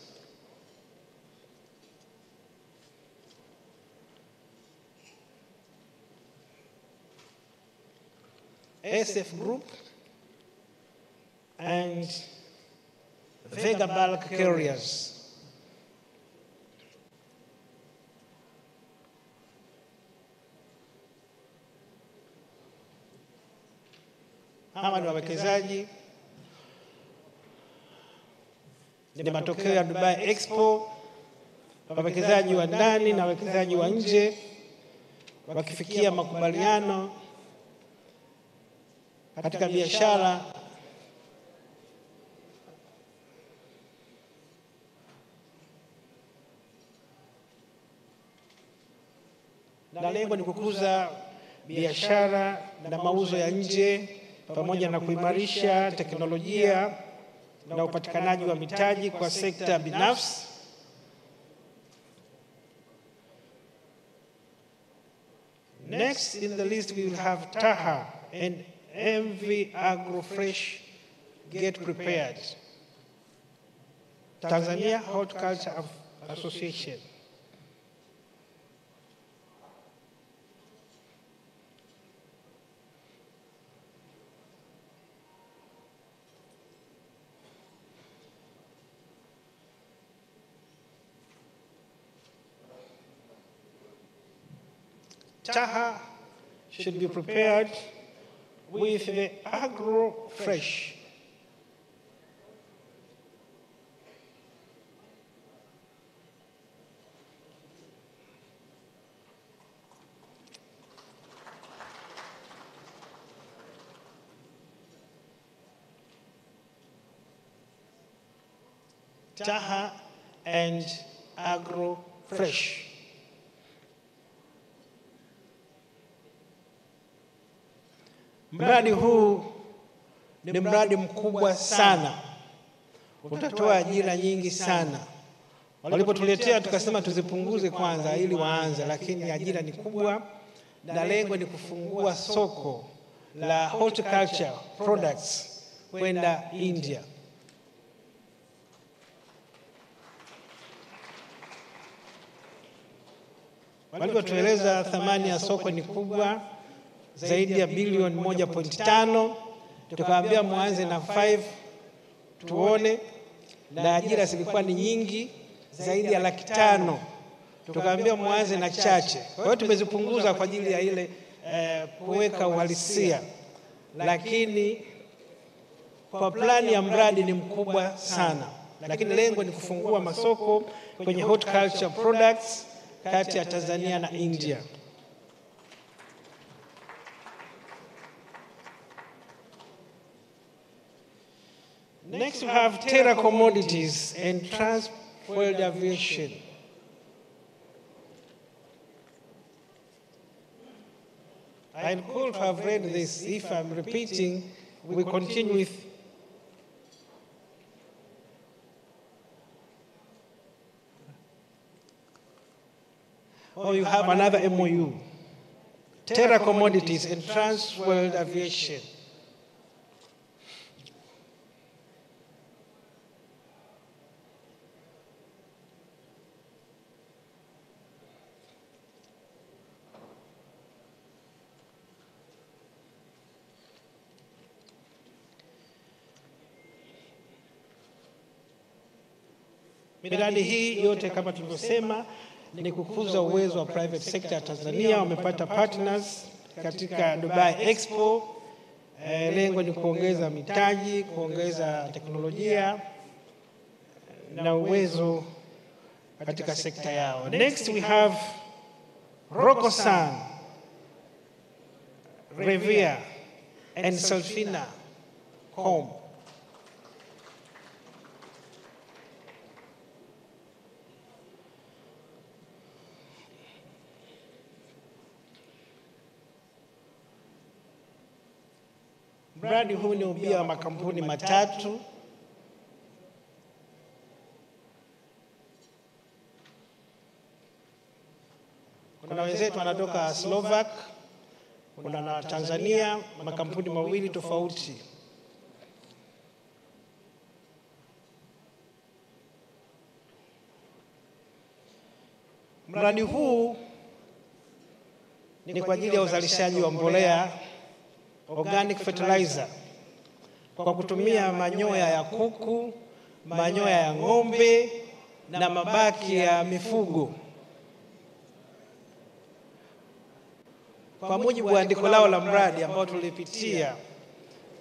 SF Group and Vega Bulk Carriers. Hawa ni wawekezaji, ni matokeo ya Dubai Expo, wawekezaji wa ndani na wawekezaji wa nje wakifikia makubaliano katika biashara na lengo ni kukuza biashara na mauzo ya nje pamoja na kuimarisha teknolojia na upatikanaji wa mitaji kwa sekta binafsi. Next in the list we will have Taha and MV Agrofresh Get Prepared, Tanzania Horticulture Association. Taha should be prepared with the Agrofresh. Taha and Agrofresh. Mradi huu ni mradi mkubwa sana, utatoa ajira nyingi sana. Walipotuletea tukasema tuzipunguze kwanza ili waanze, lakini ajira ni kubwa na lengo ni kufungua soko la horticulture products kwenda India. Walipotueleza thamani ya soko ni kubwa, zaidi ya bilioni 1.5, tukaambia muanze na 5 tuone, na ajira zilikuwa ni nyingi zaidi ya 500,000, tukaambia muanze na chache. Kwa hiyo tumezipunguza kwa ajili ya ile kuweka uhalisia, lakini kwa plani ya mradi ni mkubwa sana, lakini lengo ni kufungua masoko kwenye horticulture products kati ya Tanzania na India. Next we have Terra Commodities and Transworld Aviation. I could have read this. If I'm repeating, we continue with or you have another MOU. Terra Commodities and Trans World Aviation. Miradi hii yote kama tulivyosema ni kukuza uwezo wa private sector ya Tanzania. Wamepata partners katika Dubai Expo. Lengo ni kuongeza mitaji, kuongeza teknolojia na uwezo katika sekta yao. Next we have Rokosan, Revere and Selfina Home. Mradi huu ni ubia wa makampuni matatu. Kuna wenzetu wanatoka Slovak, kuna na Tanzania, makampuni mawili tofauti. Mradi huu ni kwa ajili ya uzalishaji wa mbolea organic fertilizer kwa kutumia manyoya ya kuku, manyoya ya ng'ombe na mabaki ya mifugo. Kwa mujibu wa andiko lao la mradi ambao tulipitia,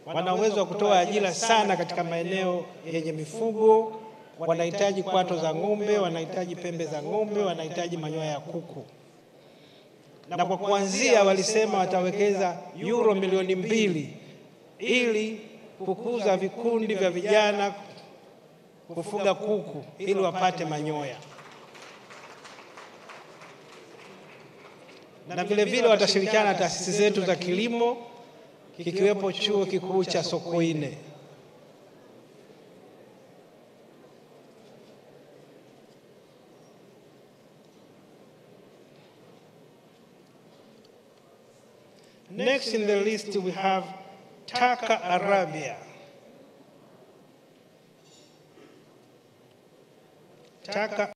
wana uwezo wa kutoa ajira sana katika maeneo yenye mifugo. Wanahitaji kwato za ng'ombe, wanahitaji pembe za ng'ombe, wanahitaji manyoya ya kuku. Na kwa kuanzia walisema watawekeza euro milioni 2 ili kukuza vikundi vya vijana kufuga kuku ili wapate manyoya. Na vile vile watashirikiana na taasisi zetu za kilimo kikiwepo chuo kikuu cha Sokoine. Next in the list we have Taka Arabia. Taka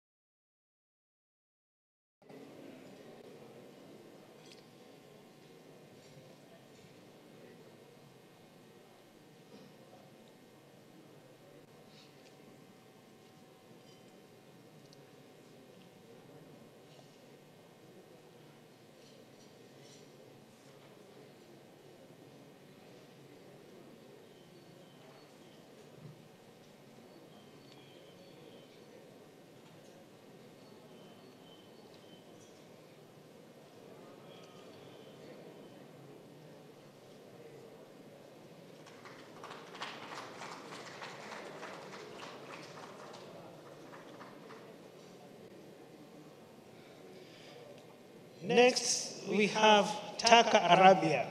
Next, we have Taka Arabia.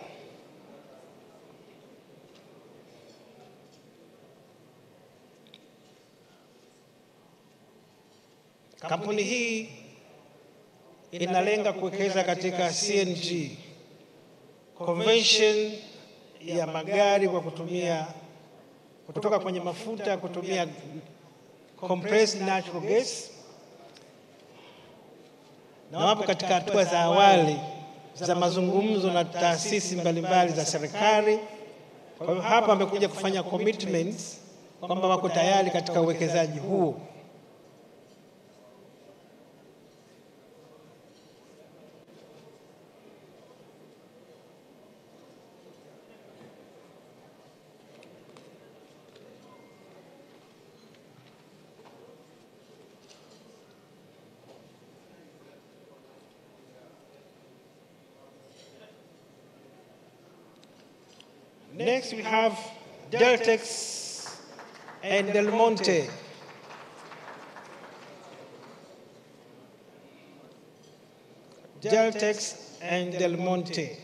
Kampuni hii inalenga kuwekeza katika CNG, conversion ya magari kwa kutoka kwenye mafuta kutumia compressed natural gas. Na wapo katika hatua za awali za mazungumzo na taasisi mbalimbali za serikali. Kwa hiyo hapa wamekuja kufanya commitments kwamba wako tayari katika uwekezaji huo. Next, we have Deltex and Del Monte. Deltex and Del Monte.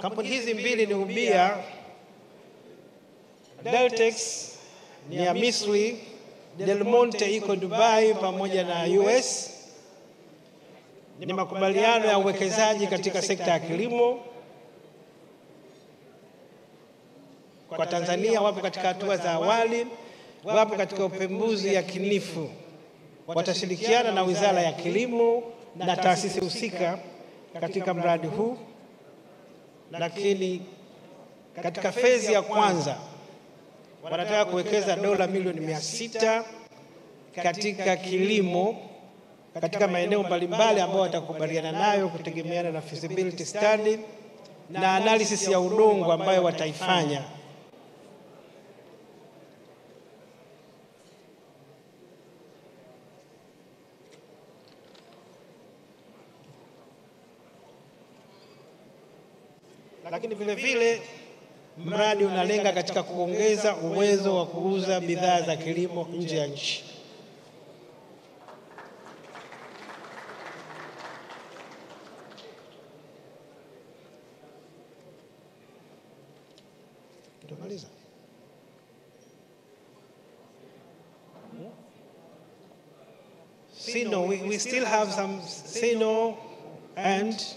Kampuni hizi mbili ni ubia. Deltex ni ya Misri, Del Monte iko Dubai pamoja na US. Ni makubaliano ya uwekezaji katika sekta ya kilimo. Kwa Tanzania wapo katika hatua za awali, wapo katika upembuzi yakinifu. Watashirikiana na Wizara ya Kilimo na taasisi husika katika mradi huu. Lakini katika fezi ya kwanza wanataka kuwekeza dola milioni 600 katika kilimo katika maeneo mbalimbali ambayo watakubaliana nayo kutegemeana na feasibility study na analysis ya udongo ambayo wataifanya. Lakini vile vile mradi unalenga katika kuongeza uwezo wa kuuza bidhaa za kilimo nje ya nchi. Sino, we still have some Sino and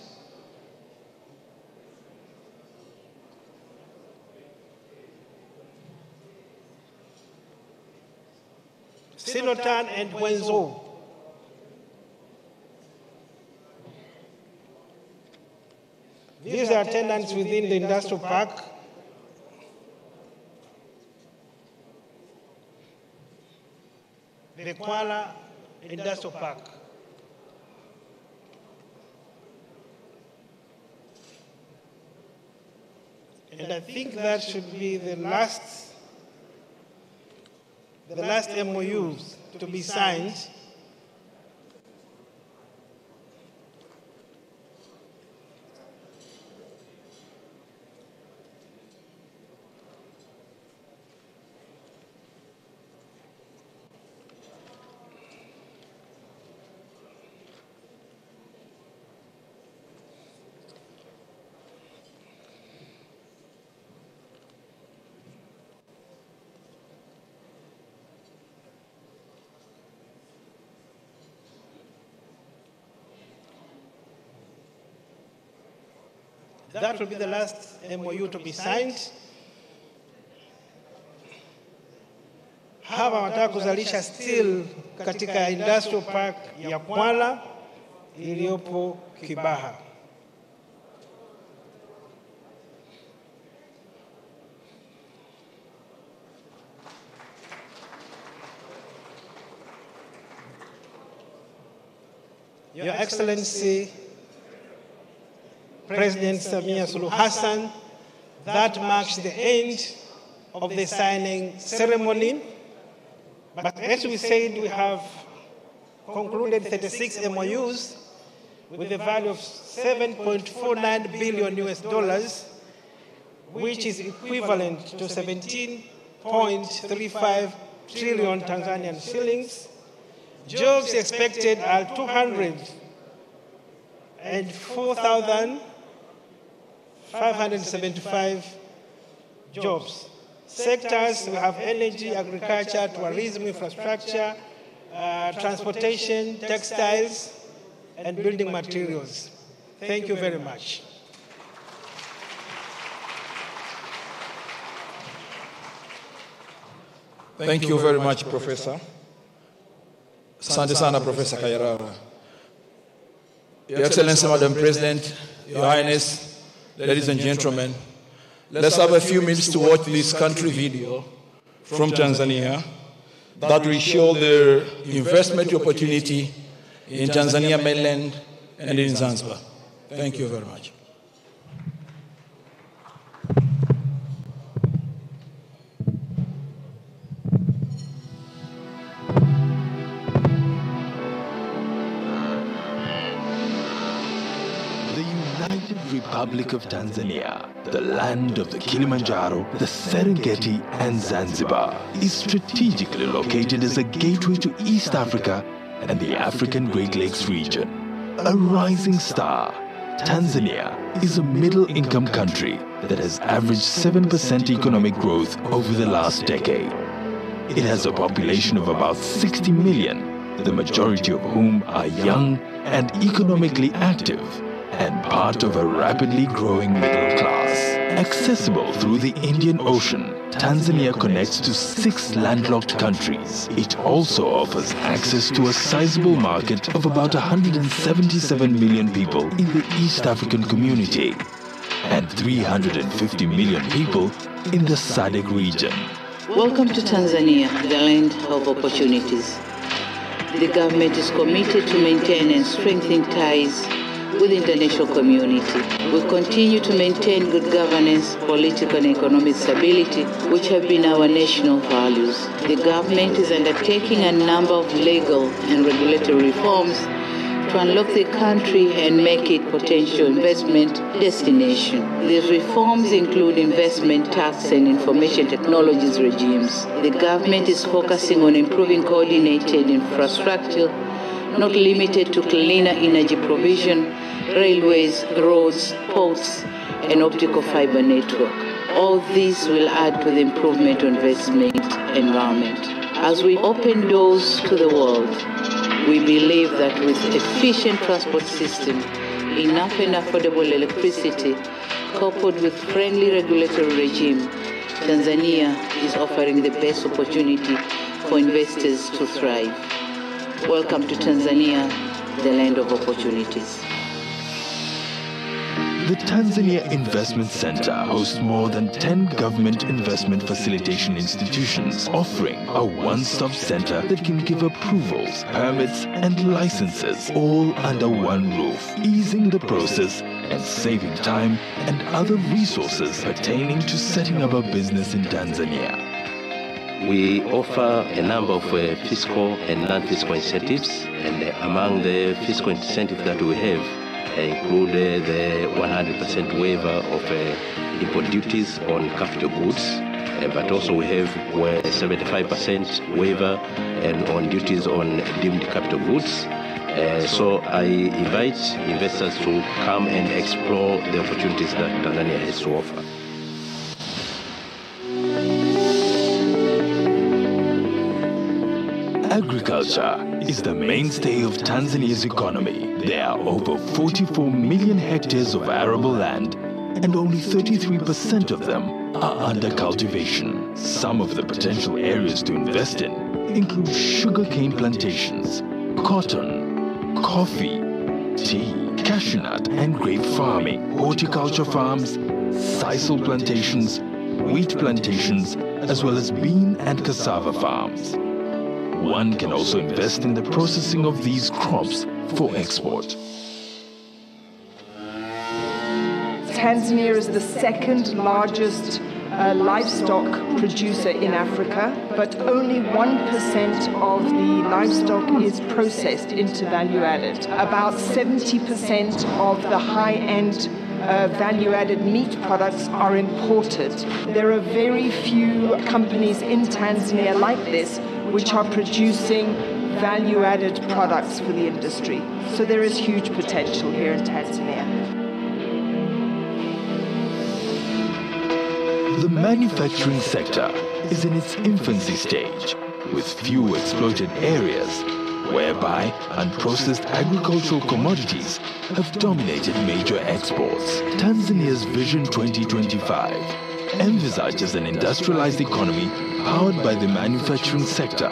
Sinotan and Wenzo. These are tenants within the industrial park. The Kuala Industrial Park. And I think that should be the last MOUs to be signed. That will be the last MOU to be signed. Hawa wanataka kuzalisha steel katika industrial park ya Kuala iliyopo Kibaha. Your Excellency, President Samia Suluhu Hassan, that marks the end of the signing ceremony. But as we said, we have concluded 36 MOUs with a value of $7.49 billion US, which is equivalent to 17.35 trillion Tanzanian shillings. Jobs expected are 204,575 jobs. Sectors, we have energy, agriculture, tourism, infrastructure, transportation, textiles, and building materials. Thank you very much. Thank you very much, Professor. Asante sana, Professor Kayarara. Your Excellency, Madam President, Your Highness, ladies and gentlemen, let's have a few minutes to watch this country video from Tanzania that will show the investment opportunity in Tanzania mainland and in Zanzibar. Thank you very much. Republic of Tanzania, the land of the Kilimanjaro, the Serengeti, and Zanzibar, is strategically located as a gateway to East Africa and the African Great Lakes region. A rising star, Tanzania is a middle-income country that has averaged 7% economic growth over the last decade. It has a population of about 60 million, the majority of whom are young and economically active, and part of a rapidly growing middle class. Accessible through the Indian Ocean, Tanzania connects to 6 landlocked countries. It also offers access to a sizable market of about 177 million people in the East African community and 350 million people in the SADC region. Welcome to Tanzania, the land of opportunities. The government is committed to maintain and strengthen ties with the international community. We continue to maintain good governance, political and economic stability, which have been our national values. The government is undertaking a number of legal and regulatory reforms to unlock the country and make it potential investment destination. These reforms include investment tax and information technologies regimes. The government is focusing on improving coordinated infrastructure, not limited to cleaner energy provision, railways, roads, ports, and optical fiber network. All these will add to the improvement of investment environment. As we open doors to the world, we believe that with efficient transport system, enough and affordable electricity, coupled with friendly regulatory regime, Tanzania is offering the best opportunity for investors to thrive. Welcome to Tanzania, the land of opportunities. The Tanzania Investment Center hosts more than 10 government investment facilitation institutions, offering a one-stop center that can give approvals, permits, and licenses all under one roof, easing the process and saving time and other resources pertaining to setting up a business in Tanzania. We offer a number of fiscal and non-fiscal incentives, and among the fiscal incentives that we have include the 100% waiver of import duties on capital goods, but also we have 75% waiver and on duties on deemed capital goods. So I invite investors to come and explore the opportunities that Tanzania has to offer. Agriculture is the mainstay of Tanzania's economy. There are over 44 million hectares of arable land, and only 33% of them are under cultivation. Some of the potential areas to invest in include sugarcane plantations, cotton, coffee, tea, cashew nut and grape farming, horticulture farms, sisal plantations, wheat plantations, as well as bean and cassava farms. One can also invest in the processing of these crops for export. Tanzania is the second largest livestock producer in Africa, but only 1% of the livestock is processed into value added. About 70% of the high-end value-added meat products are imported. There are very few companies in Tanzania like this which are producing value-added products for the industry. So there is huge potential here in Tanzania. The manufacturing sector is in its infancy stage, with few exploited areas, whereby unprocessed agricultural commodities have dominated major exports. Tanzania's Vision 2025 envisages an industrialized economy powered by the manufacturing sector,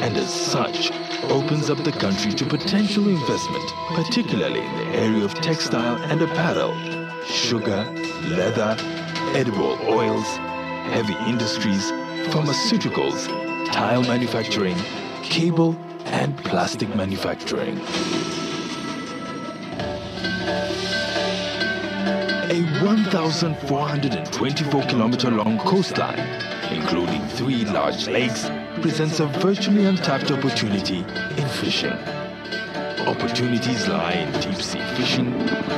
and as such, opens up the country to potential investment, particularly in the area of textile and apparel, sugar, leather, edible oils, heavy industries, pharmaceuticals, tile manufacturing, cable, and plastic manufacturing. A 1,424-kilometer-long coastline, including 3 large lakes, presents a virtually untapped opportunity in fishing. Opportunities lie in deep-sea fishing,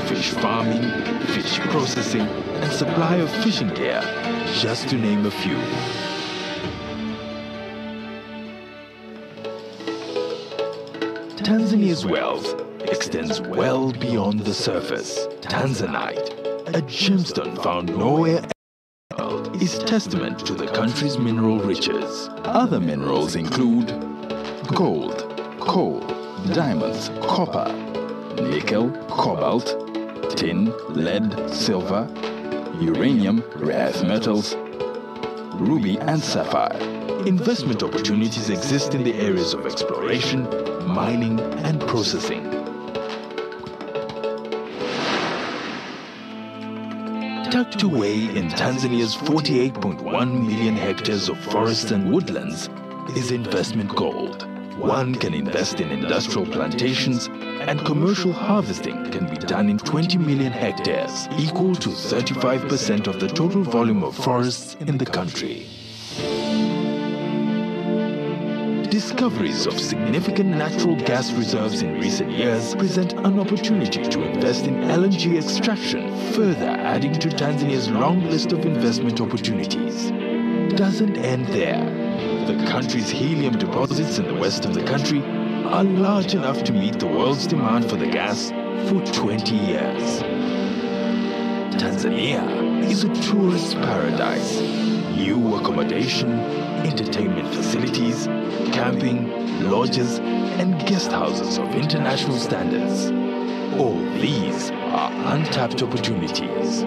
fish farming, fish processing, and supply of fishing gear, just to name a few. Tanzania's wealth extends well beyond the surface. Tanzanite, a gemstone found nowhere else in the world, is testament to the country's mineral riches. Other minerals include gold, coal, diamonds, copper, nickel, cobalt, tin, lead, silver, uranium, rare earth metals, ruby and sapphire. Investment opportunities exist in the areas of exploration, mining and processing. Tucked away in Tanzania's 48.1 million hectares of forests and woodlands is investment gold. One can invest in industrial plantations, and commercial harvesting can be done in 20 million hectares, equal to 35% of the total volume of forests in the country. Discoveries of significant natural gas reserves in recent years present an opportunity to invest in LNG extraction, further adding to Tanzania's long list of investment opportunities. Doesn't end there. The country's helium deposits in the west of the country are large enough to meet the world's demand for the gas for 20 years. Tanzania is a tourist paradise. New accommodation, entertainment facilities, camping, lodges, and guest houses of international standards. All these are untapped opportunities.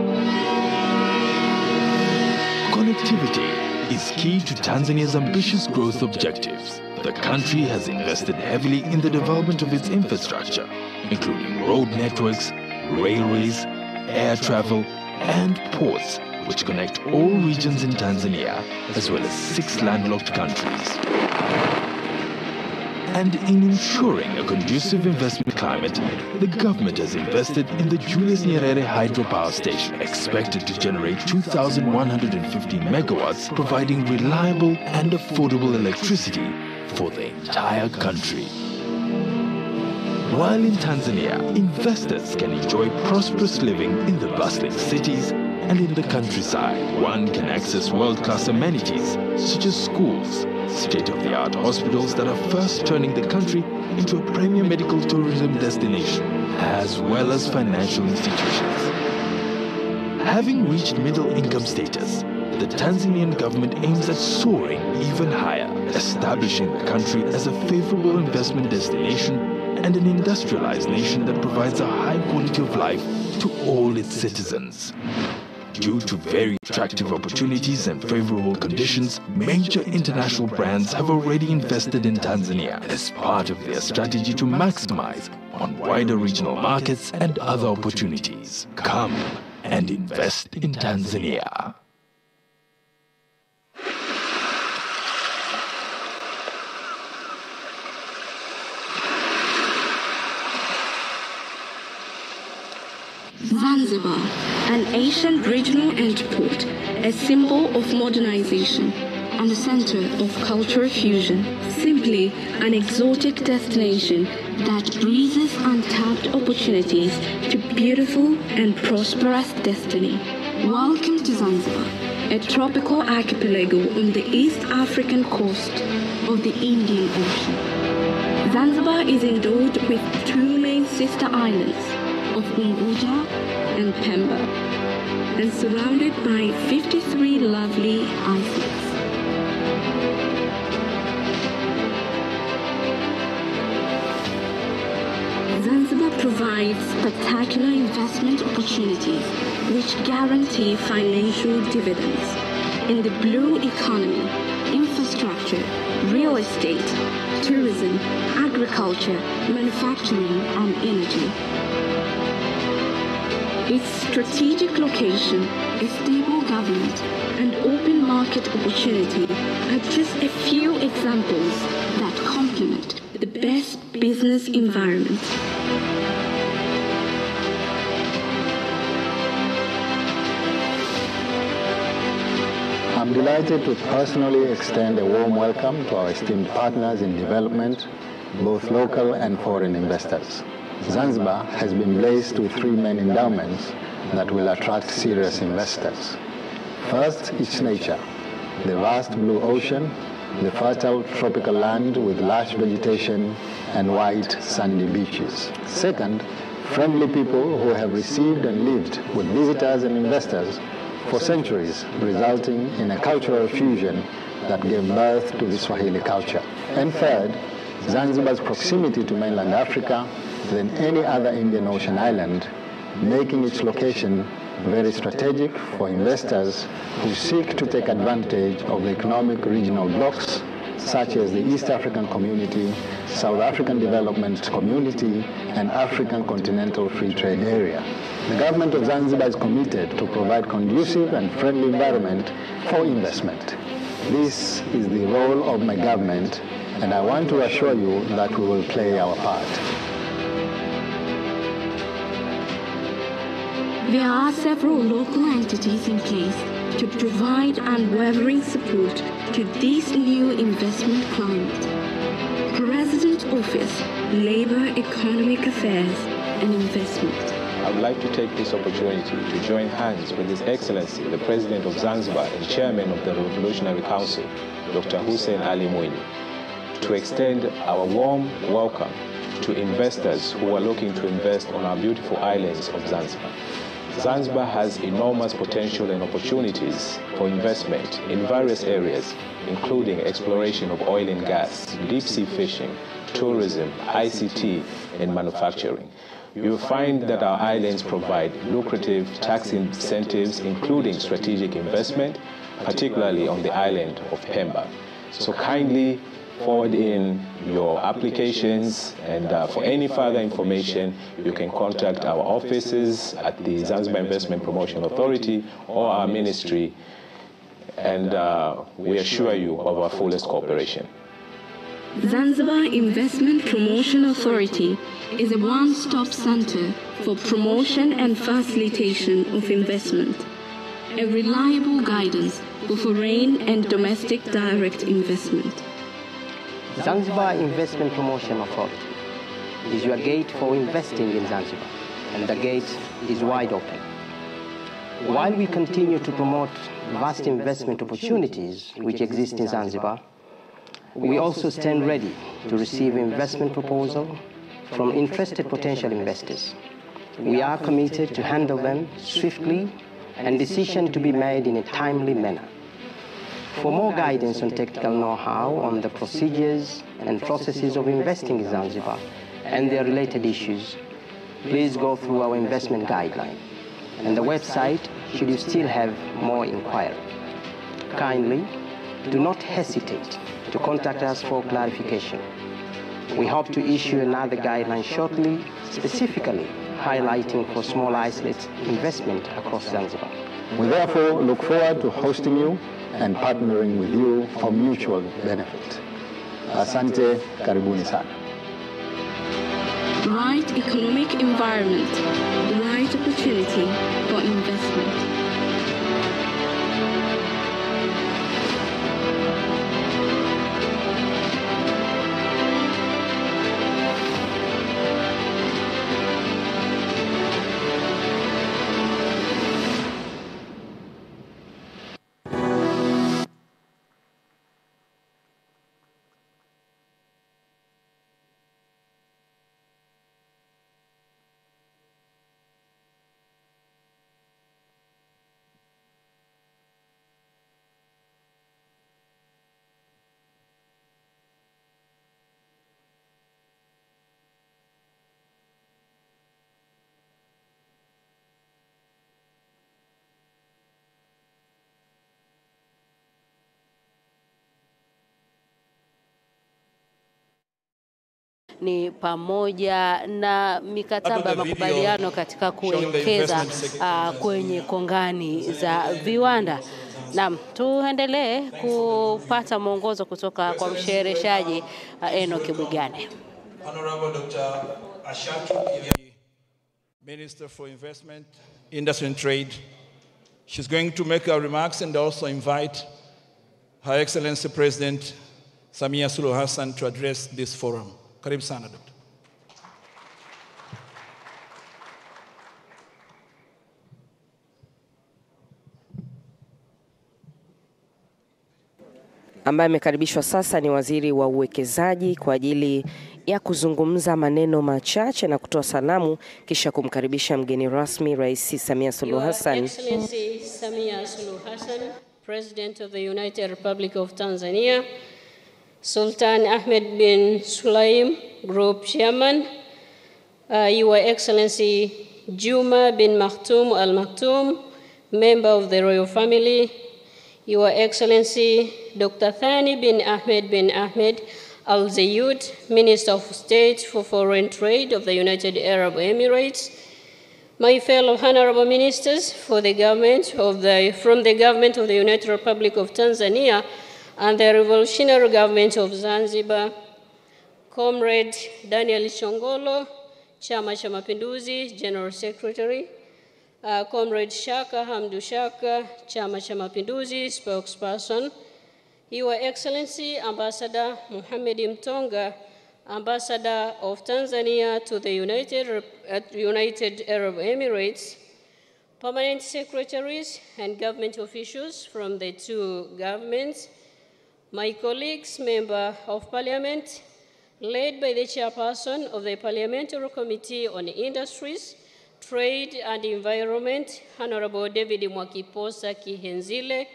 Connectivity is key to Tanzania's ambitious growth objectives. The country has invested heavily in the development of its infrastructure, including road networks, railways, air travel, and ports, which connect all regions in Tanzania, as well as 6 landlocked countries. And in ensuring a conducive investment climate, the government has invested in the Julius Nyerere hydropower station, expected to generate 2,150 megawatts, providing reliable and affordable electricity for the entire country. While in Tanzania, investors can enjoy prosperous living in the bustling cities, and in the countryside, one can access world-class amenities such as schools, state-of-the-art hospitals that are fast turning the country into a premier medical tourism destination, as well as financial institutions. Having reached middle-income status, the Tanzanian government aims at soaring even higher, establishing the country as a favorable investment destination and an industrialized nation that provides a high quality of life to all its citizens. Due to very attractive opportunities and favorable conditions, major international brands have already invested in Tanzania as part of their strategy to maximize on wider regional markets and other opportunities. Come and invest in Tanzania. Zanzibar, an ancient regional port, a symbol of modernization and a center of cultural fusion. Simply an exotic destination that breezes untapped opportunities to beautiful and prosperous destiny. Welcome to Zanzibar, a tropical archipelago on the East African coast of the Indian Ocean. Zanzibar is endowed with 2 main sister islands of Unguja and Pemba, and surrounded by 53 lovely islets. Zanzibar provides spectacular investment opportunities which guarantee financial dividends in the blue economy, infrastructure, real estate, tourism, agriculture, manufacturing, and energy. Its strategic location, a stable government, and open market opportunity are just a few examples that complement the best business environment. I'm delighted to personally extend a warm welcome to our esteemed partners in development, both local and foreign investors. Zanzibar has been blessed with 3 main endowments that will attract serious investors. First, its nature, the vast blue ocean, the fertile tropical land with lush vegetation and white sandy beaches. Second, friendly people who have received and lived with visitors and investors for centuries, resulting in a cultural fusion that gave birth to the Swahili culture. And third, Zanzibar's proximity to mainland Africa than any other Indian Ocean island, making its location very strategic for investors who seek to take advantage of the economic regional blocks such as the East African Community, South African Development Community, and African Continental Free Trade Area. The government of Zanzibar is committed to provide conducive and friendly environment for investment. This is the role of my government, and I want to assure you that we will play our part. There are several local entities in place to provide unwavering support to this new investment climate. President Office, Labor, Economic Affairs and Investment. I would like to take this opportunity to join hands with His Excellency, the President of Zanzibar and Chairman of the Revolutionary Council, Dr. Hussein Ali Mwinyi, to extend our warm welcome to investors who are looking to invest on our beautiful islands of Zanzibar. Zanzibar has enormous potential and opportunities for investment in various areas, including exploration of oil and gas, deep-sea fishing, tourism, ICT, and manufacturing. You will find that our islands provide lucrative tax incentives, including strategic investment, particularly on the island of Pemba. So kindly forward in your applications, and for any further information, you can contact our offices at the Zanzibar Investment Promotion Authority or our ministry, and we assure you of our fullest cooperation. Zanzibar Investment Promotion Authority is a one-stop center for promotion and facilitation of investment, a reliable guidance for foreign and domestic direct investment. Zanzibar Investment Promotion Authority is your gate for investing in Zanzibar, and the gate is wide open. While we continue to promote vast investment opportunities which exist in Zanzibar, we also stand ready to receive investment proposals from interested potential investors. We are committed to handle them swiftly and decisions to be made in a timely manner. For more guidance on technical know-how on the procedures and processes of investing in Zanzibar and their related issues, please go through our investment guideline and the website should you still have more inquiry. Kindly do not hesitate to contact us for clarification. We hope to issue another guideline shortly, specifically highlighting for small islet investment across Zanzibar. We therefore look forward to hosting you and partnering with you for mutual benefit. Asante, karibuni sana. Right economic environment, right opportunity for investment. Ni pamoja na mikataba makubaliano katika kuwekeza kwenye kongani za viwanda. Naam, tuendelee kupata mwongozo kutoka kwa mshereheshaji Enoch Bwigane. Honorable Dr. Ashatu, Minister for Investment, Industry and Trade. She's going to make her remarks and also invite Her Excellency President Samia Suluhu Hassan to address this forum. Karibu sana, Dr. Ambaye amekaribishwa sasa ni Waziri wa Uwekezaji kwa ajili ya kuzungumza maneno machache na kutoa salamu kisha kumkaribisha mgeni rasmi Rais Samia Suluhu Hassan. Your Excellency Samia Suluhu Hassan, President of the United Republic of Tanzania, Sultan Ahmed bin Sulaim, Group Chairman, Your Excellency Juma bin Maktoum Al Maktoum, Member of the Royal Family, Your Excellency Dr. Thani bin Ahmed Al Zayed, Minister of State for Foreign Trade of the United Arab Emirates, my fellow honorable ministers from the government of the United Republic of Tanzania and the Revolutionary Government of Zanzibar, Comrade Daniel Chongolo, Chama cha Mapinduzi, General Secretary, Comrade Shaka Hamdu Shaka, Chama cha Mapinduzi, Spokesperson, Your Excellency Ambassador Mohamed Mtonga, Ambassador of Tanzania to the United Arab Emirates, permanent secretaries and government officials from the two governments, my colleagues, Member of Parliament, led by the Chairperson of the Parliamentary Committee on Industries, Trade and Environment, Honorable David Mwakiposa Kihenzile,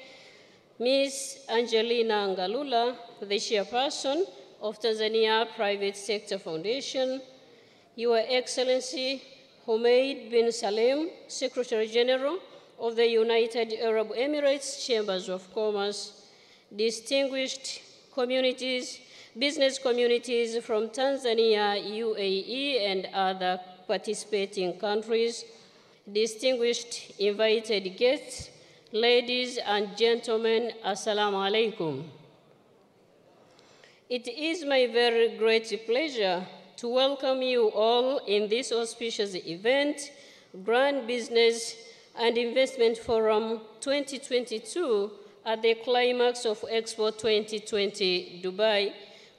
Ms. Angelina Ngalula, the Chairperson of Tanzania Private Sector Foundation, Your Excellency Humaid bin Salem, Secretary General of the United Arab Emirates Chambers of Commerce, distinguished business communities from Tanzania, UAE, and other participating countries, distinguished invited guests, ladies and gentlemen, Assalamu alaikum. It is my very great pleasure to welcome you all in this auspicious event, Grand Business and Investment Forum 2022 at the climax of Expo 2020 Dubai,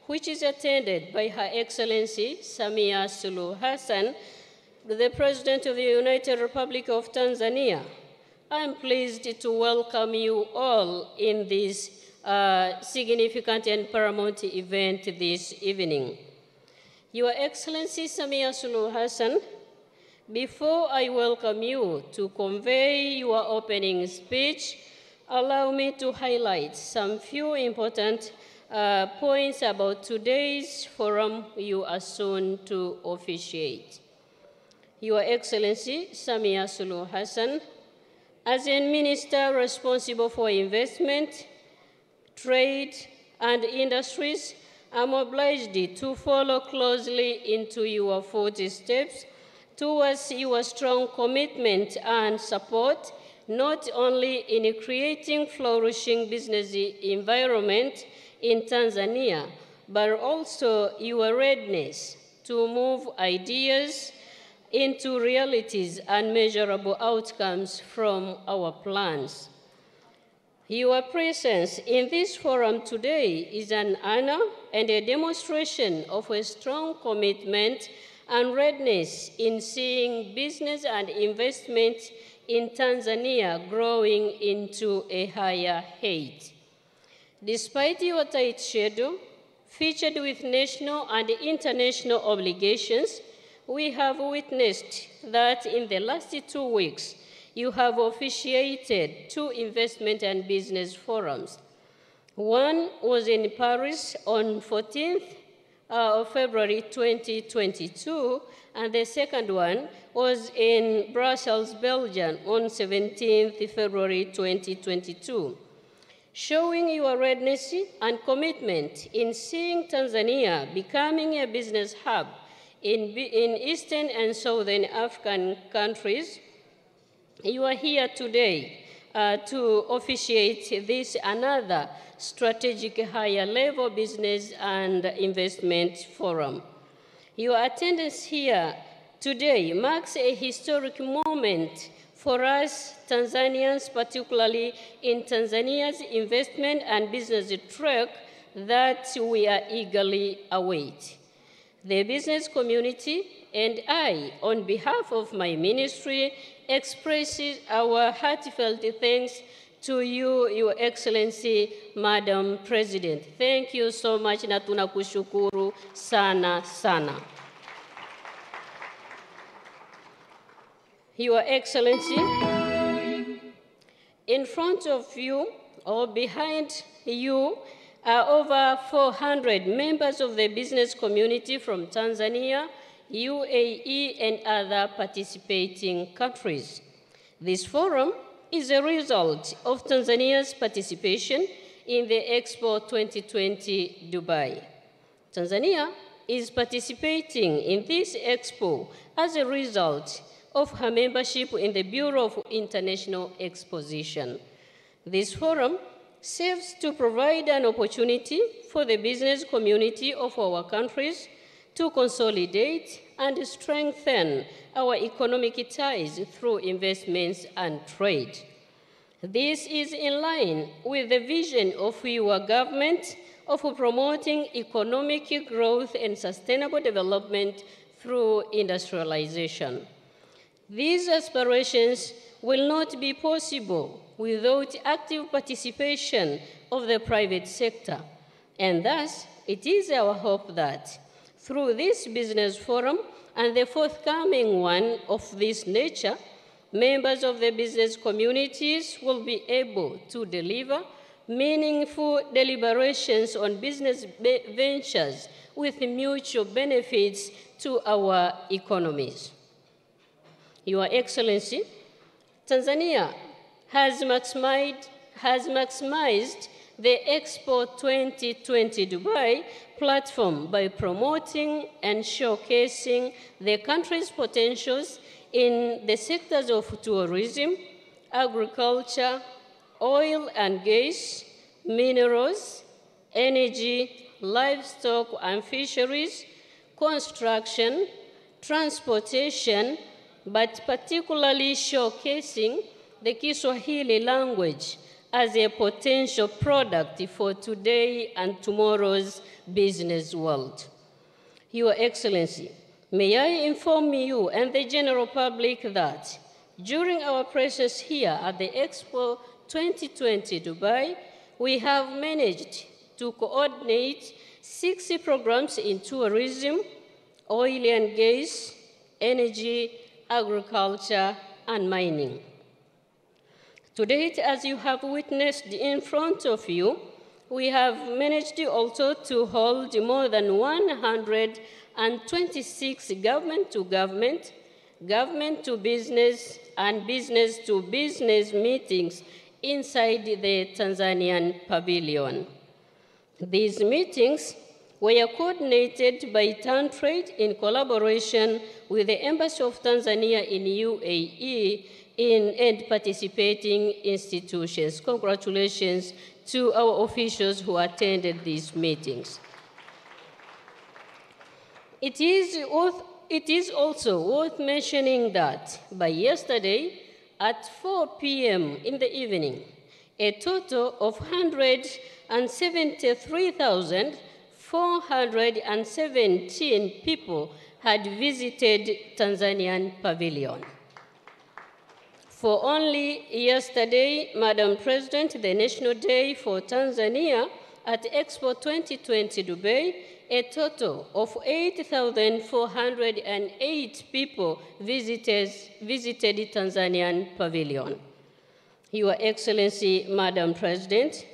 which is attended by Her Excellency Samia Suluhu Hassan, the President of the United Republic of Tanzania. I am pleased to welcome you all in this significant and paramount event this evening. Your Excellency Samia Suluhu Hassan, before I welcome you to convey your opening speech, allow me to highlight some few important points about today's forum you are soon to officiate. Your Excellency Samia Suluhu Hassan, as a minister responsible for investment, trade, and industries, I'm obliged to follow closely into your footsteps towards your strong commitment and support, not only in creating flourishing business environment in Tanzania, but also your readiness to move ideas into realities and measurable outcomes from our plans. Your presence in this forum today is an honor and a demonstration of a strong commitment and readiness in seeing business and investment in Tanzania growing into a higher height. Despite your tight schedule, featured with national and international obligations, we have witnessed that in the last 2 weeks, you have officiated 2 investment and business forums. One was in Paris on 14th of February 2022, and the second one was in Brussels, Belgium on 17th February 2022. Showing your readiness and commitment in seeing Tanzania becoming a business hub in Eastern and Southern African countries, you are here today to officiate this another strategic higher level business and investment forum. Your attendance here today marks a historic moment for us Tanzanians, particularly in Tanzania's investment and business track that we are eagerly await. The business community and I, on behalf of my ministry, expresses our heartfelt thanks to you, Your Excellency, Madam President. Thank you so much na tunakushukuru sana sana. Your Excellency, in front of you or behind you are over 400 members of the business community from Tanzania, UAE, and other participating countries. This forum is a result of Tanzania's participation in the Expo 2020 Dubai. Tanzania is participating in this Expo as a result of her membership in the Bureau of International Exposition. This forum serves to provide an opportunity for the business community of our countries to consolidate and strengthen our economic ties through investments and trade. This is in line with the vision of your government of promoting economic growth and sustainable development through industrialization. These aspirations will not be possible without active participation of the private sector, and thus it is our hope that through this business forum and the forthcoming one of this nature, members of the business communities will be able to deliver meaningful deliberations on business ventures with mutual benefits to our economies. Your Excellency, Tanzania has maximized the Expo 2020 Dubai platform by promoting and showcasing the country's potentials in the sectors of tourism, agriculture, oil and gas, minerals, energy, livestock and fisheries, construction, transportation, but particularly showcasing the Kiswahili language as a potential product for today and tomorrow's business world. Your Excellency, may I inform you and the general public that during our presence here at the Expo 2020 Dubai, we have managed to coordinate 60 programs in tourism, oil and gas, energy, agriculture, and mining. To date, as you have witnessed in front of you, we have managed also to hold more than 126 government-to-government, government-to-business, and business-to-business meetings inside the Tanzanian pavilion. These meetings were coordinated by TanTrade in collaboration with the Embassy of Tanzania in UAE and participating institutions. Congratulations to our officials who attended these meetings. It is also worth mentioning that by yesterday at 4 p.m. in the evening, a total of 173,417 people had visited Tanzanian pavilion. For only yesterday, Madam President, the National Day for Tanzania at Expo 2020 Dubai, a total of 8,408 people visited Tanzanian pavilion. Your Excellency, Madam President,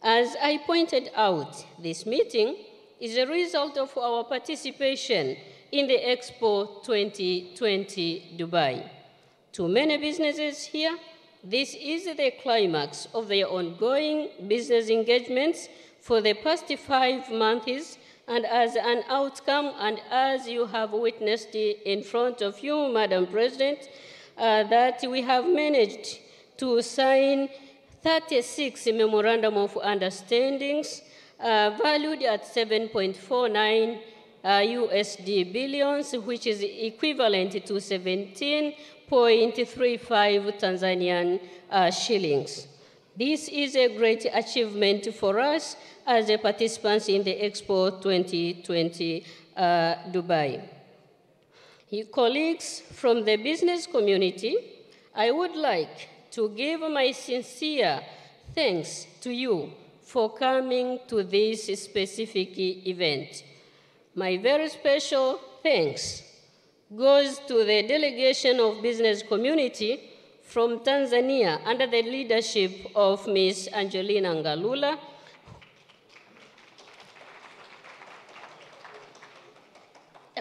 as I pointed out, this meeting is a result of our participation in the Expo 2020 Dubai. To many businesses here, this is the climax of their ongoing business engagements for the past 5 months, and as an outcome, and as you have witnessed in front of you, Madam President, that we have managed to sign 36 memorandum of understandings valued at 7.49 USD billions, which is equivalent to 17.35 Tanzanian shillings. This is a great achievement for us as a participants in the Expo 2020 Dubai. Colleagues from the business community, I would like to give my sincere thanks to you for coming to this specific event. My very special thanks goes to the delegation of business community from Tanzania under the leadership of Ms. Angelina Ngalula,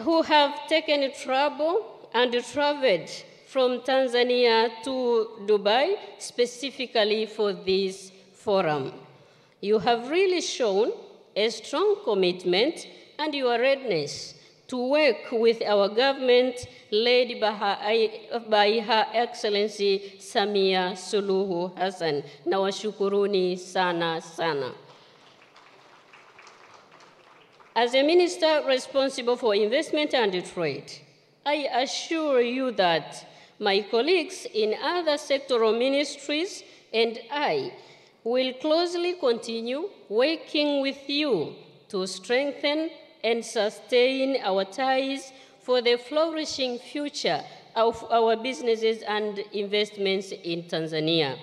who have taken trouble and traveled from Tanzania to Dubai specifically for this forum. You have really shown a strong commitment and your readiness to work with our government led by Her Excellency Samia Suluhu Hassan. Nawashukuruni sana sana. As a minister responsible for investment and trade, I assure you that my colleagues in other sectoral ministries and I will closely continue working with you to strengthen and sustain our ties for the flourishing future of our businesses and investments in Tanzania.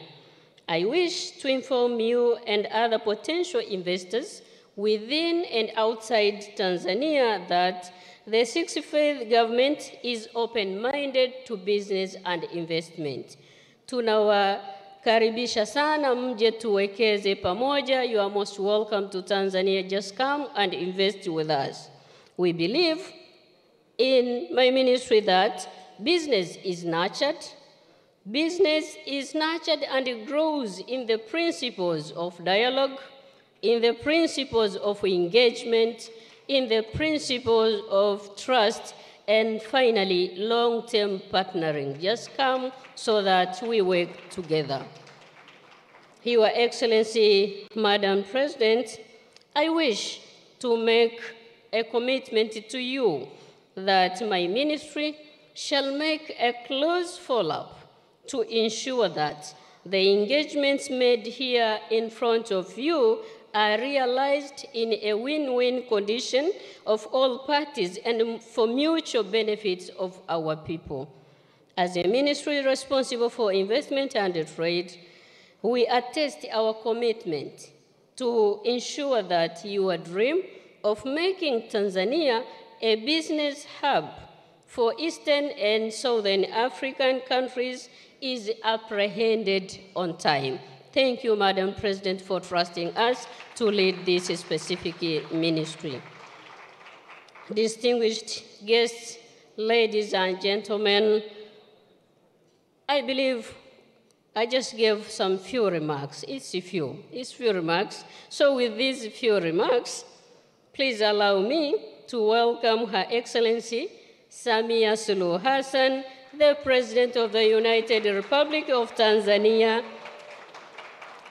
I wish to inform you and other potential investors within and outside Tanzania that the 65th government is open-minded to business and investment. Tunawakaribisha sana mje tuwekeze pamoja. You are most welcome to Tanzania. Just come and invest with us. We believe in my ministry that business is nurtured. Business is nurtured and it grows in the principles of dialogue, in the principles of engagement, in the principles of trust, and finally, long-term partnering. Just come so that we work together. Your Excellency, Madam President, I wish to make a commitment to you that my ministry shall make a close follow-up to ensure that the engagements made here in front of you are realized in a win-win condition of all parties and for mutual benefits of our people. As a ministry responsible for investment and trade, we attest our commitment to ensure that your dream of making Tanzania a business hub for Eastern and Southern African countries is apprehended on time. Thank you, Madam President, for trusting us to lead this specific ministry. Distinguished guests, ladies and gentlemen, I believe I just gave some few remarks. It's few remarks. So with these few remarks, please allow me to welcome Her Excellency Samia Suluhu Hassan, the President of the United Republic of Tanzania,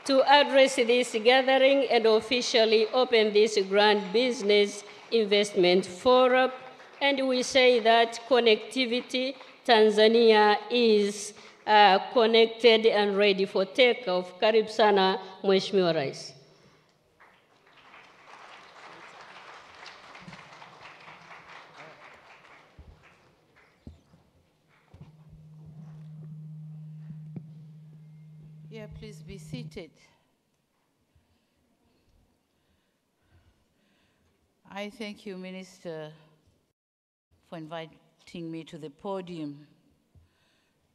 to address this gathering and officially open this grand business investment forum. And we say that connectivity, Tanzania is connected and ready for takeoff. Karibu sana, Mheshimiwa Rais. Yeah, please be seated. I thank you, Minister, for inviting me to the podium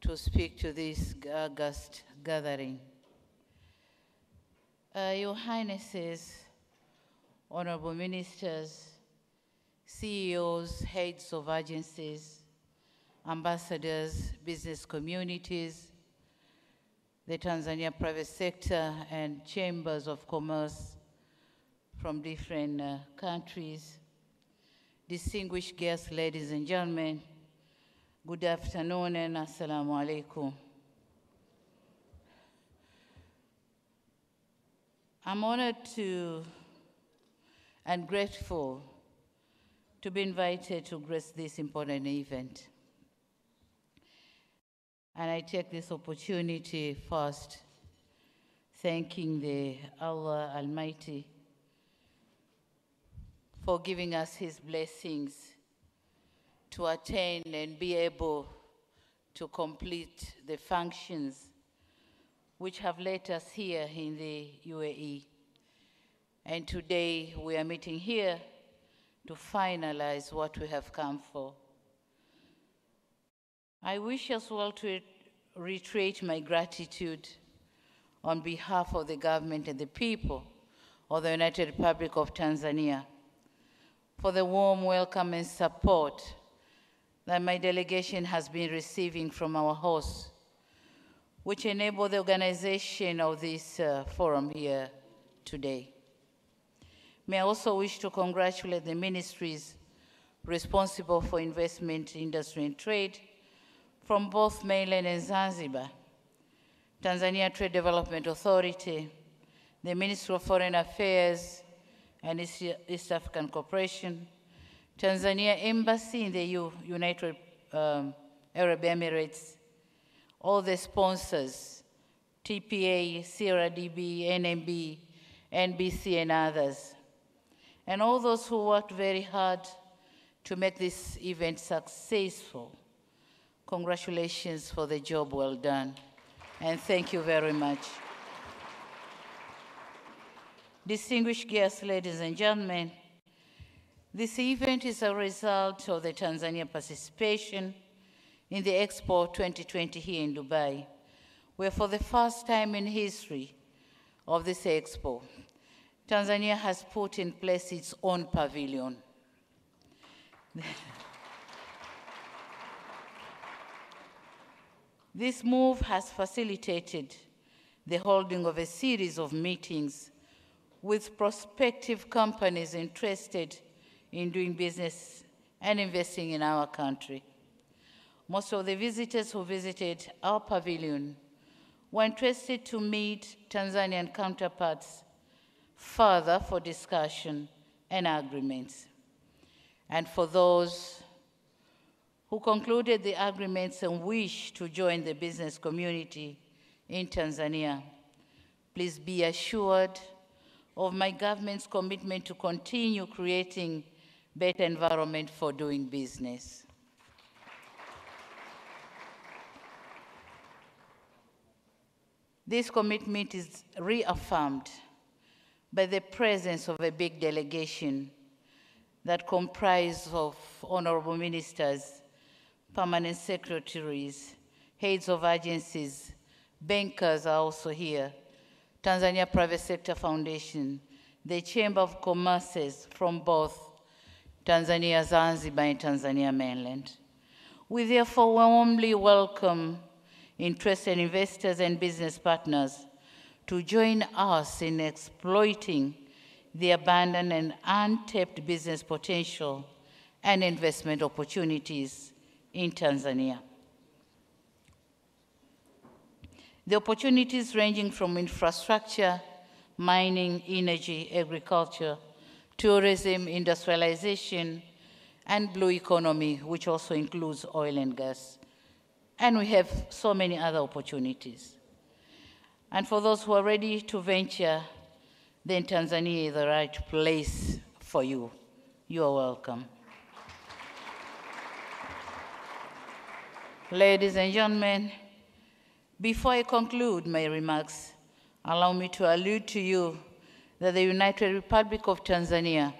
to speak to this august gathering. Your Highnesses, honorable ministers, CEOs, heads of agencies, ambassadors, business communities, the Tanzania private sector, and chambers of commerce from different countries, distinguished guests, ladies and gentlemen, good afternoon and assalamu alaikum. I'm honored and grateful to be invited to grace this important event. And I take this opportunity first, thanking the Allah Almighty for giving us His blessings to attain and be able to complete the functions which have led us here in the UAE. And today we are meeting here to finalize what we have come for. I wish as well to reiterate my gratitude on behalf of the government and the people of the United Republic of Tanzania for the warm welcome and support that my delegation has been receiving from our hosts, which enabled the organization of this forum here today. May I also wish to congratulate the ministries responsible for investment, industry, and trade from both mainland and Zanzibar, Tanzania Trade Development Authority, the Ministry of Foreign Affairs and East African Cooperation, Tanzania Embassy in the United Arab Emirates, all the sponsors, TPA, CRDB, NMB, NBC, and others, and all those who worked very hard to make this event successful. Congratulations for the job well done, and thank you very much. Distinguished guests, ladies and gentlemen, this event is a result of the Tanzania participation in the Expo 2020 here in Dubai, where for the first time in history of this Expo, Tanzania has put in place its own pavilion. This move has facilitated the holding of a series of meetings with prospective companies interested in doing business and investing in our country. Most of the visitors who visited our pavilion were interested to meet Tanzanian counterparts further for discussion and agreements. And for those who concluded the agreements and wish to join the business community in Tanzania, please be assured of my government's commitment to continue creating better environment for doing business. This commitment is reaffirmed by the presence of a big delegation that comprises of honorable ministers, permanent secretaries, heads of agencies, bankers are also here, Tanzania Private Sector Foundation, the Chamber of Commerces from both Tanzania Zanzibar and Tanzania mainland. We therefore warmly welcome interested investors and business partners to join us in exploiting the abundant and untapped business potential and investment opportunities in Tanzania. The opportunities ranging from infrastructure, mining, energy, agriculture, tourism, industrialization, and blue economy, which also includes oil and gas. And we have so many other opportunities. And for those who are ready to venture, then Tanzania is the right place for you. You are welcome. Ladies and gentlemen, before I conclude my remarks, allow me to allude to you that the United Republic of Tanzania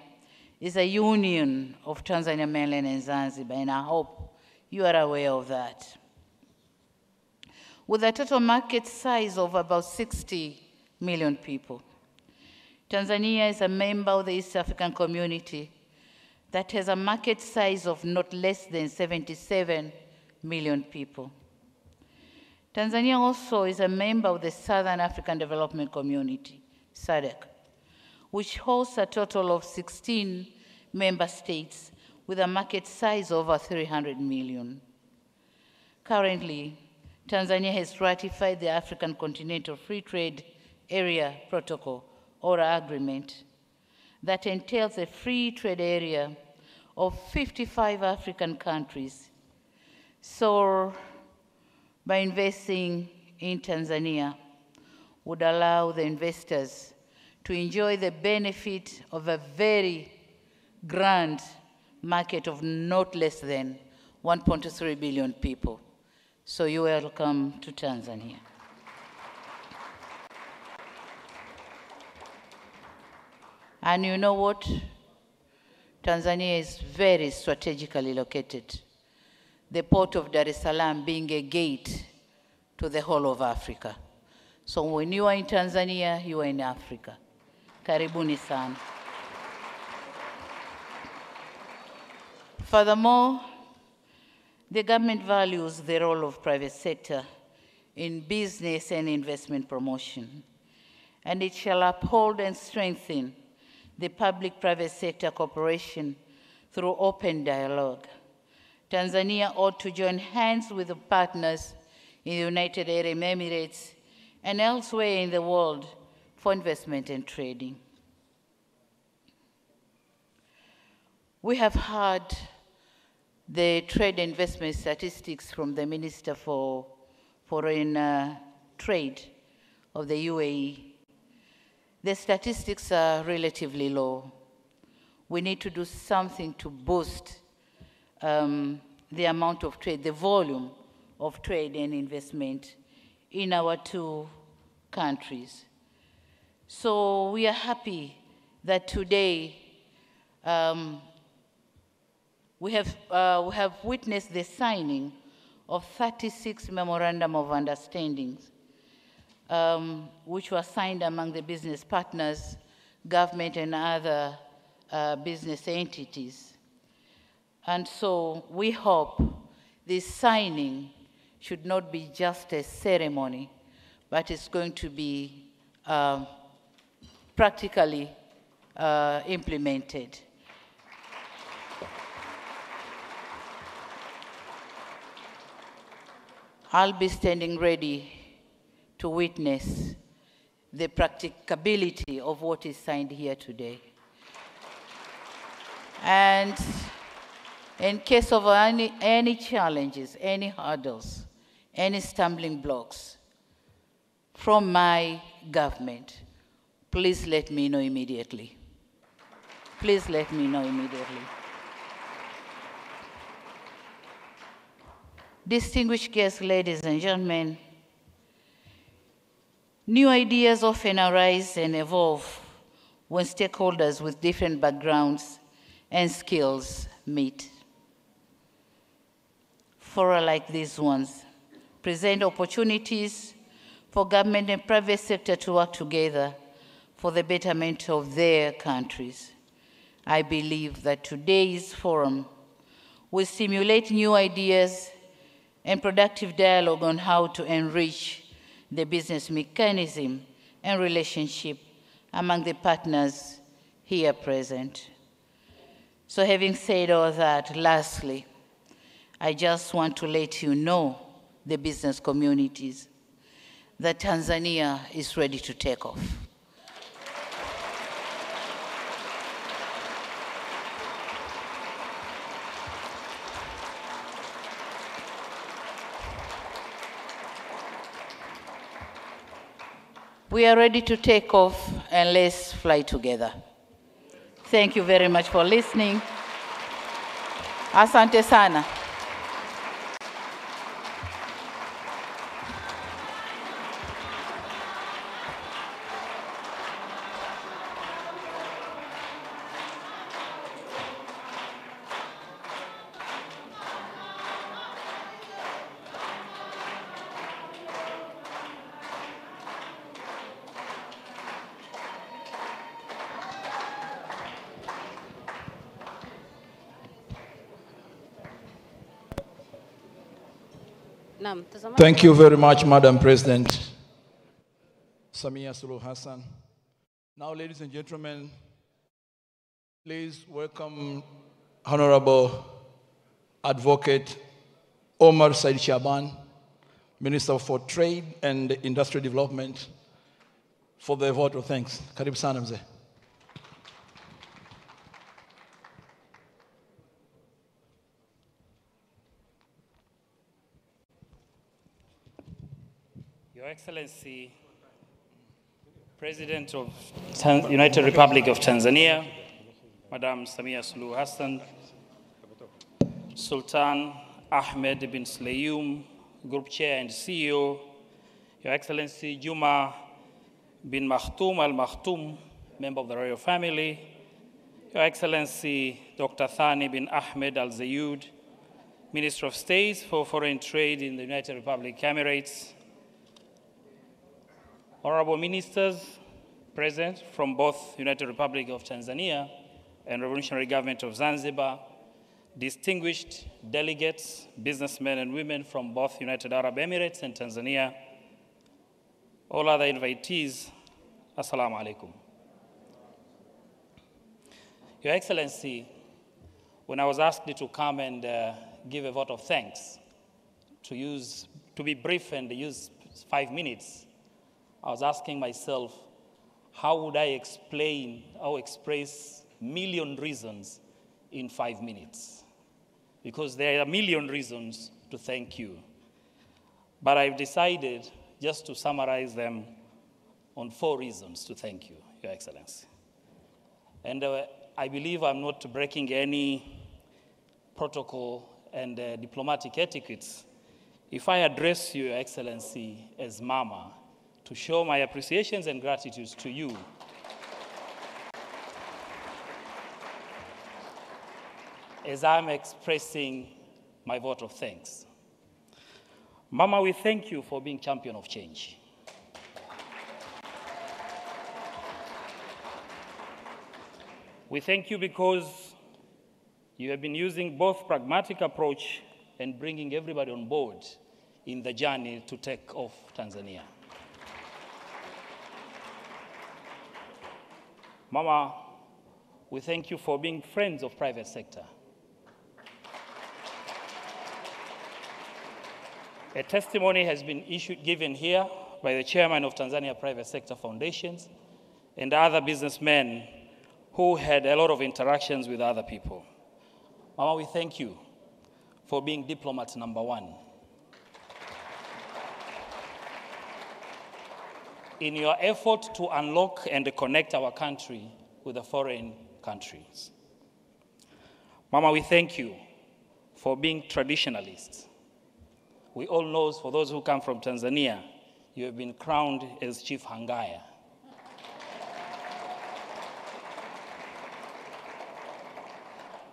is a union of Tanzania mainland and Zanzibar, and I hope you are aware of that. With a total market size of about 60 million people, Tanzania is a member of the East African community that has a market size of not less than 77 million people. Tanzania also is a member of the Southern African Development Community, SADC, which hosts a total of 16 member states with a market size of over 300 million. Currently, Tanzania has ratified the African Continental Free Trade Area Protocol, or agreement, that entails a free trade area of 55 African countries. So, by investing in Tanzania, would allow the investors to enjoy the benefit of a very grand market of not less than 1.3 billion people. So you're welcome to Tanzania. And you know what? Tanzania is very strategically located. The port of Dar es Salaam being a gate to the whole of Africa. So when you are in Tanzania, you are in Africa. Karibuni sana. Furthermore, the government values the role of private sector in business and investment promotion, and it shall uphold and strengthen the public-private sector cooperation through open dialogue. Tanzania ought to join hands with the partners in the United Arab Emirates and elsewhere in the world for investment and trading. We have heard the trade and investment statistics from the Minister for Foreign Trade of the UAE. The statistics are relatively low. We need to do something to boost the amount of trade, the volume of trade and investment in our two countries. So we are happy that today we have witnessed the signing of 36 memorandum of understandings, which were signed among the business partners, government, and other business entities. And so we hope this signing should not be just a ceremony, but it's going to be practically implemented. I'll be standing ready to witness the practicability of what is signed here today. And in case of any challenges, any hurdles, any stumbling blocks from my government, please let me know immediately. Please let me know immediately. Distinguished guests, ladies and gentlemen, new ideas often arise and evolve when stakeholders with different backgrounds and skills meet. Fora like these ones present opportunities for government and private sector to work together for the betterment of their countries. I believe that today's forum will stimulate new ideas and productive dialogue on how to enrich the business mechanism and relationship among the partners here present. So having said all that, lastly, I just want to let you know, the business communities, that Tanzania is ready to take off. We are ready to take off, and let's fly together. Thank you very much for listening. Asante sana. Thank you very much, Madam President Samia Suluhu Hassan. Now, ladies and gentlemen, please welcome Honorable Advocate Omar Said Shaban, Minister for Trade and Industrial Development, for the vote of thanks. Karibu sana mzee. Your Excellency, President of United Republic of Tanzania, Madam Samia Suluhu Hassan, Sultan Ahmed bin Slayum, Group Chair and CEO, Your Excellency Juma bin Makhtoum Al Makhtoum, member of the royal family, Your Excellency Dr. Thani bin Ahmed Al Zayed, Minister of State for Foreign Trade in the United Republic Emirates, honorable ministers present from both United Republic of Tanzania and Revolutionary Government of Zanzibar, distinguished delegates, businessmen and women from both United Arab Emirates and Tanzania, all other invitees, Assalamu alaikum. Your Excellency, when I was asked to come and give a vote of thanks, to be brief and use 5 minutes, I was asking myself, how would I explain or express million reasons in 5 minutes? Because there are a million reasons to thank you. But I've decided just to summarize them on 4 reasons to thank you, Your Excellency. And I believe I'm not breaking any protocol and diplomatic etiquettes if I address you, Your Excellency, as Mama, to show my appreciations and gratitude to you. As I'm expressing my vote of thanks. Mama, we thank you for being champion of change. We thank you because you have been using both pragmatic approach and bringing everybody on board in the journey to take off Tanzania. Mama, we thank you for being friends of private sector. A testimony has been given here by the chairman of Tanzania Private Sector Foundations and other businessmen who had a lot of interactions with other people. Mama, we thank you for being diplomat #1. In your effort to unlock and connect our country with the foreign countries. Mama, we thank you for being traditionalists. We all know, for those who come from Tanzania, you have been crowned as Chief Hangaya.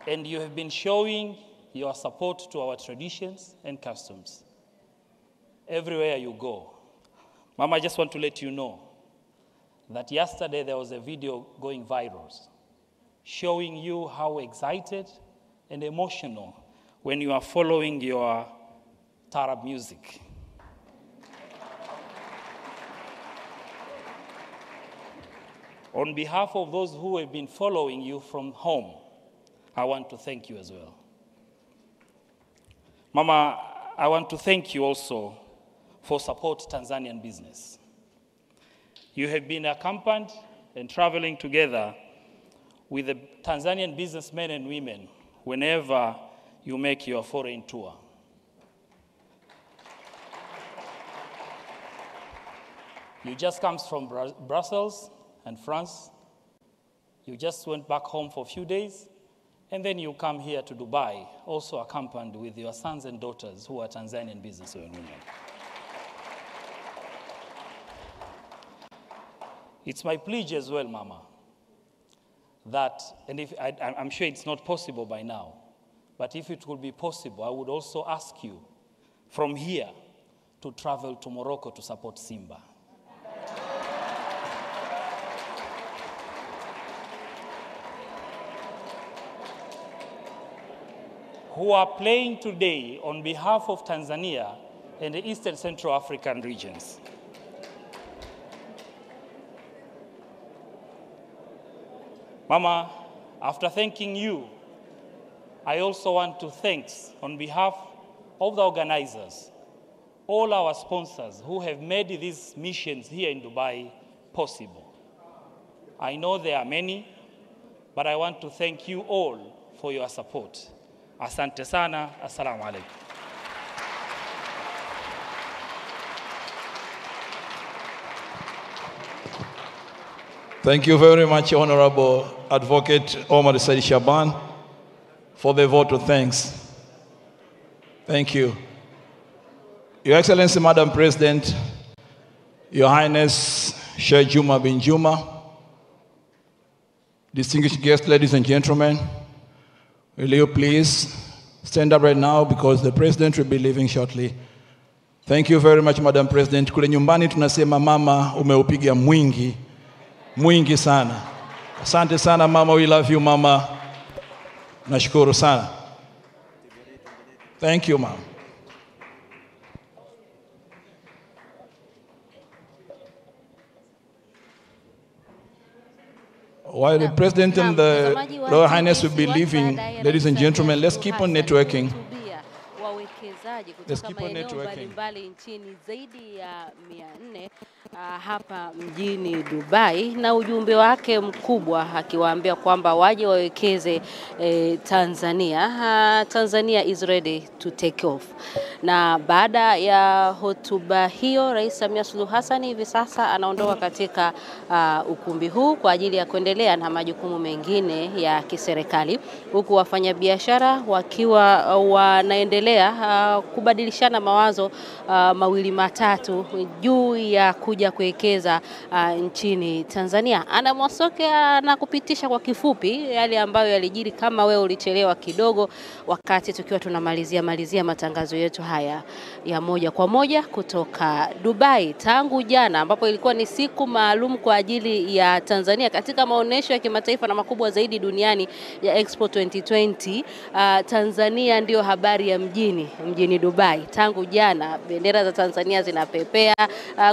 And you have been showing your support to our traditions and customs everywhere you go. Mama, I just want to let you know that yesterday there was a video going viral showing you how excited and emotional when you are following your Tarab music. On behalf of those who have been following you from home, I want to thank you as well. Mama, I want to thank you also for support Tanzanian business. You have been accompanied and traveling together with the Tanzanian businessmen and women whenever you make your foreign tour. You just come from Brussels and France. You just went back home for a few days, and then you come here to Dubai, also accompanied with your sons and daughters who are Tanzanian businessmen and women. It's my pledge as well, Mama, that, and I'm sure it's not possible by now, but if it would be possible, I would also ask you from here to travel to Morocco to support Simba. Who are playing today on behalf of Tanzania and the Eastern Central African regions. Mama, after thanking you, I also want to thank, on behalf of the organizers, all our sponsors who have made these missions here in Dubai possible. I know there are many, but I want to thank you all for your support. Asante sana, assalamu alaikum. Thank you very much, Honorable Advocate Omar Said Shaban, for the vote of thanks. Thank you. Your Excellency, Madam President, Your Highness Sheikh Juma bin Juma, distinguished guests, ladies and gentlemen, will you please stand up right now because the President will be leaving shortly. Thank you very much, Madam President. Kule nyumbani tunasema mama umeupiga mwingi, mwingi sana. Asante sana mama, we love you mama. Nashukuru sana. Thank you, ma'am. While the President and the Royal Highness will be leaving, ladies and gentlemen, let's keep on networking. Wawekezaji kutoka maeneo mbalimbali nchini zaidi ya 400 hapa mjini Dubai, na ujumbe wake mkubwa akiwaambia kwamba waje wawekeze Tanzania. Tanzania is ready to take off. Na baada ya hotuba hiyo, Rais Samia Suluhu Hassan hivi sasa anaondoka katika ukumbi huu kwa ajili ya kuendelea na majukumu mengine ya kiserikali, huku wafanyabiashara wakiwa wanaendelea kubadilishana mawazo mawili matatu juu ya kuja kuwekeza nchini Tanzania. Ana Mwasoke na kupitisha kwa kifupi yale ambayo yalijiri, kama wewe ulichelewa kidogo wakati tukiwa tunamalizia matangazo yetu haya ya moja kwa moja kutoka Dubai tangu jana, ambapo ilikuwa ni siku maalum kwa ajili ya Tanzania katika maonesho ya kimataifa na makubwa zaidi duniani ya Expo 2020. Tanzania ndio habari ya mjini Dubai. Tangu jana bendera za Tanzania zinapepea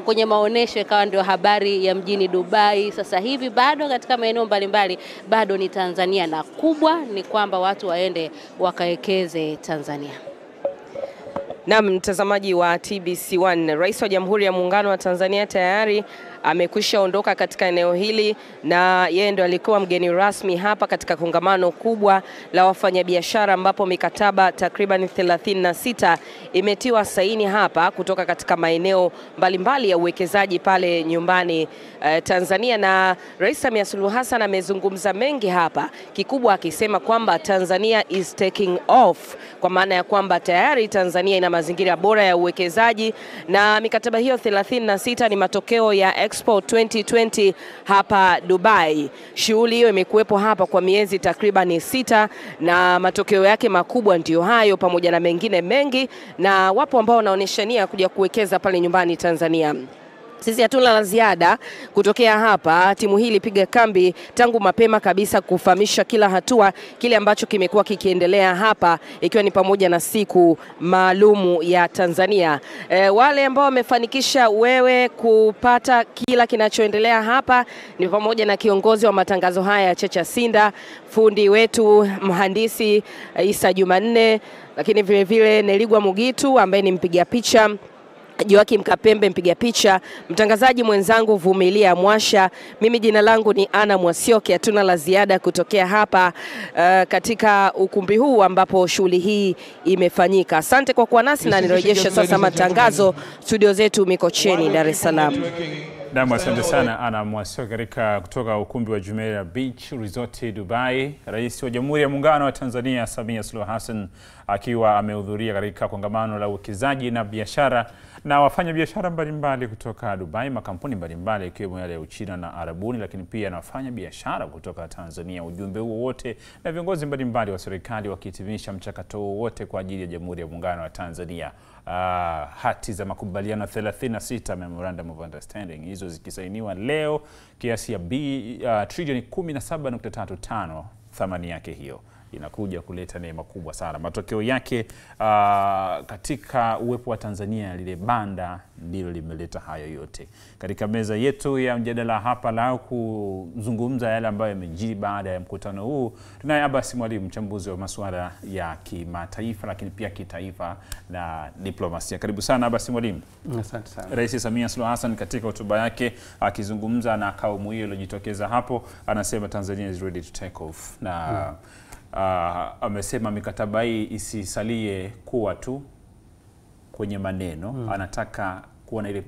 kwenye maonesho, ikawa ndio habari ya mjini Dubai. Sasa hivi bado katika maeneo mbalimbali bado ni Tanzania, na kubwa ni kwamba watu waende wakawekeze Tanzania. Na mtazamaji wa TBC1, Rais wa Jamhuri ya Muungano wa Tanzania tayari amekwisha ondoka katika eneo hili, na yeye ndo alikuwa mgeni rasmi hapa katika kongamano kubwa la wafanyabiashara, ambapo mikataba takriban 36 imetiwa saini hapa kutoka katika maeneo mbalimbali ya uwekezaji pale nyumbani Tanzania. Na Rais Samia Suluhu Hassan amezungumza mengi hapa, kikubwa akisema kwamba Tanzania is taking off, kwa maana ya kwamba tayari Tanzania ina mazingira bora ya uwekezaji, na mikataba hiyo 36 ni matokeo ya Expo 2020 hapa Dubai. Shughuli hiyo imekuwepo hapa kwa miezi takriban 6, na matokeo yake makubwa ndio hayo pamoja na mengine mengi, na wapo ambao wanaoneshania kuja kuwekeza pale nyumbani Tanzania. Sisi hatuna la ziada kutokea hapa. Timu hii ilipiga kambi tangu mapema kabisa kufahamisha kila hatua kile ambacho kimekuwa kikiendelea hapa, ikiwa ni pamoja na siku maalumu ya Tanzania. Wale ambao wamefanikisha wewe kupata kila kinachoendelea hapa ni pamoja na kiongozi wa matangazo haya Checha Sinda, fundi wetu mhandisi Isa Jumanne, lakini vile vile Neligwa Mugitu ambaye ni mpiga picha, Joakim Kapembe mpiga picha, mtangazaji mwenzangu Vumilia Mwasha, mimi jina langu ni Ana Mwasioke. Hatuna la ziada kutokea hapa katika ukumbi huu ambapo shughuli hii imefanyika. Asante kwa kuwa nasi, na nirejeshe sasa matangazo studio zetu Mikocheni, Dar es Salaam. Naam, asante sana Ana Mwasioke kutoka ukumbi wa Jumeirah Beach Resort Dubai. Rais wa Jamhuri ya Muungano wa Tanzania Samia Suluhu Hassan akiwa amehudhuria katika kongamano la uwekezaji na biashara na wafanya biashara mbalimbali kutoka Dubai, makampuni mbalimbali ikiwemo yale ya Uchina na Arabuni, lakini pia na wafanya biashara kutoka Tanzania. Ujumbe huo wote na viongozi mbalimbali wa serikali wakihitimisha mchakato wote kwa ajili ya Jamhuri ya Muungano wa Tanzania. Hati za makubaliano 36 memorandum of understanding hizo zikisainiwa leo, kiasi ya trilioni 17.35 thamani yake hiyo, inakuja kuleta neema kubwa sana. Matokeo yake katika uwepo wa Tanzania, lile banda ndilo limeleta hayo yote. Katika meza yetu ya mjadala hapa la kuzungumza yale ambayo yamejiri baada ya mkutano huu, tunaye Abbas Mwalimu, mchambuzi wa masuala ya kimataifa lakini pia kitaifa na diplomasia. Karibu sana Abbas Mwalimu. Asante sana. Rais Samia Suluhu Hassan katika hotuba yake akizungumza na kaumu hiyo iliyojitokeza hapo, anasema Tanzania is ready to take off, na amesema mikataba hii isisalie kuwa tu kwenye maneno. Anataka kuwa na ile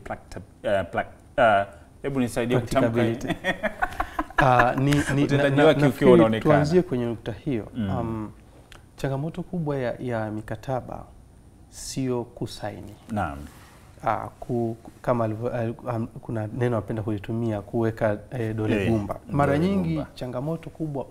hebu nisaidie kutamka tuanzie kwenye nukta hiyo. Changamoto kubwa ya mikataba sio kusaini. Naam. kama kuna neno napenda kulitumia, kuweka dole gumba. Mara nyingi changamoto kubwa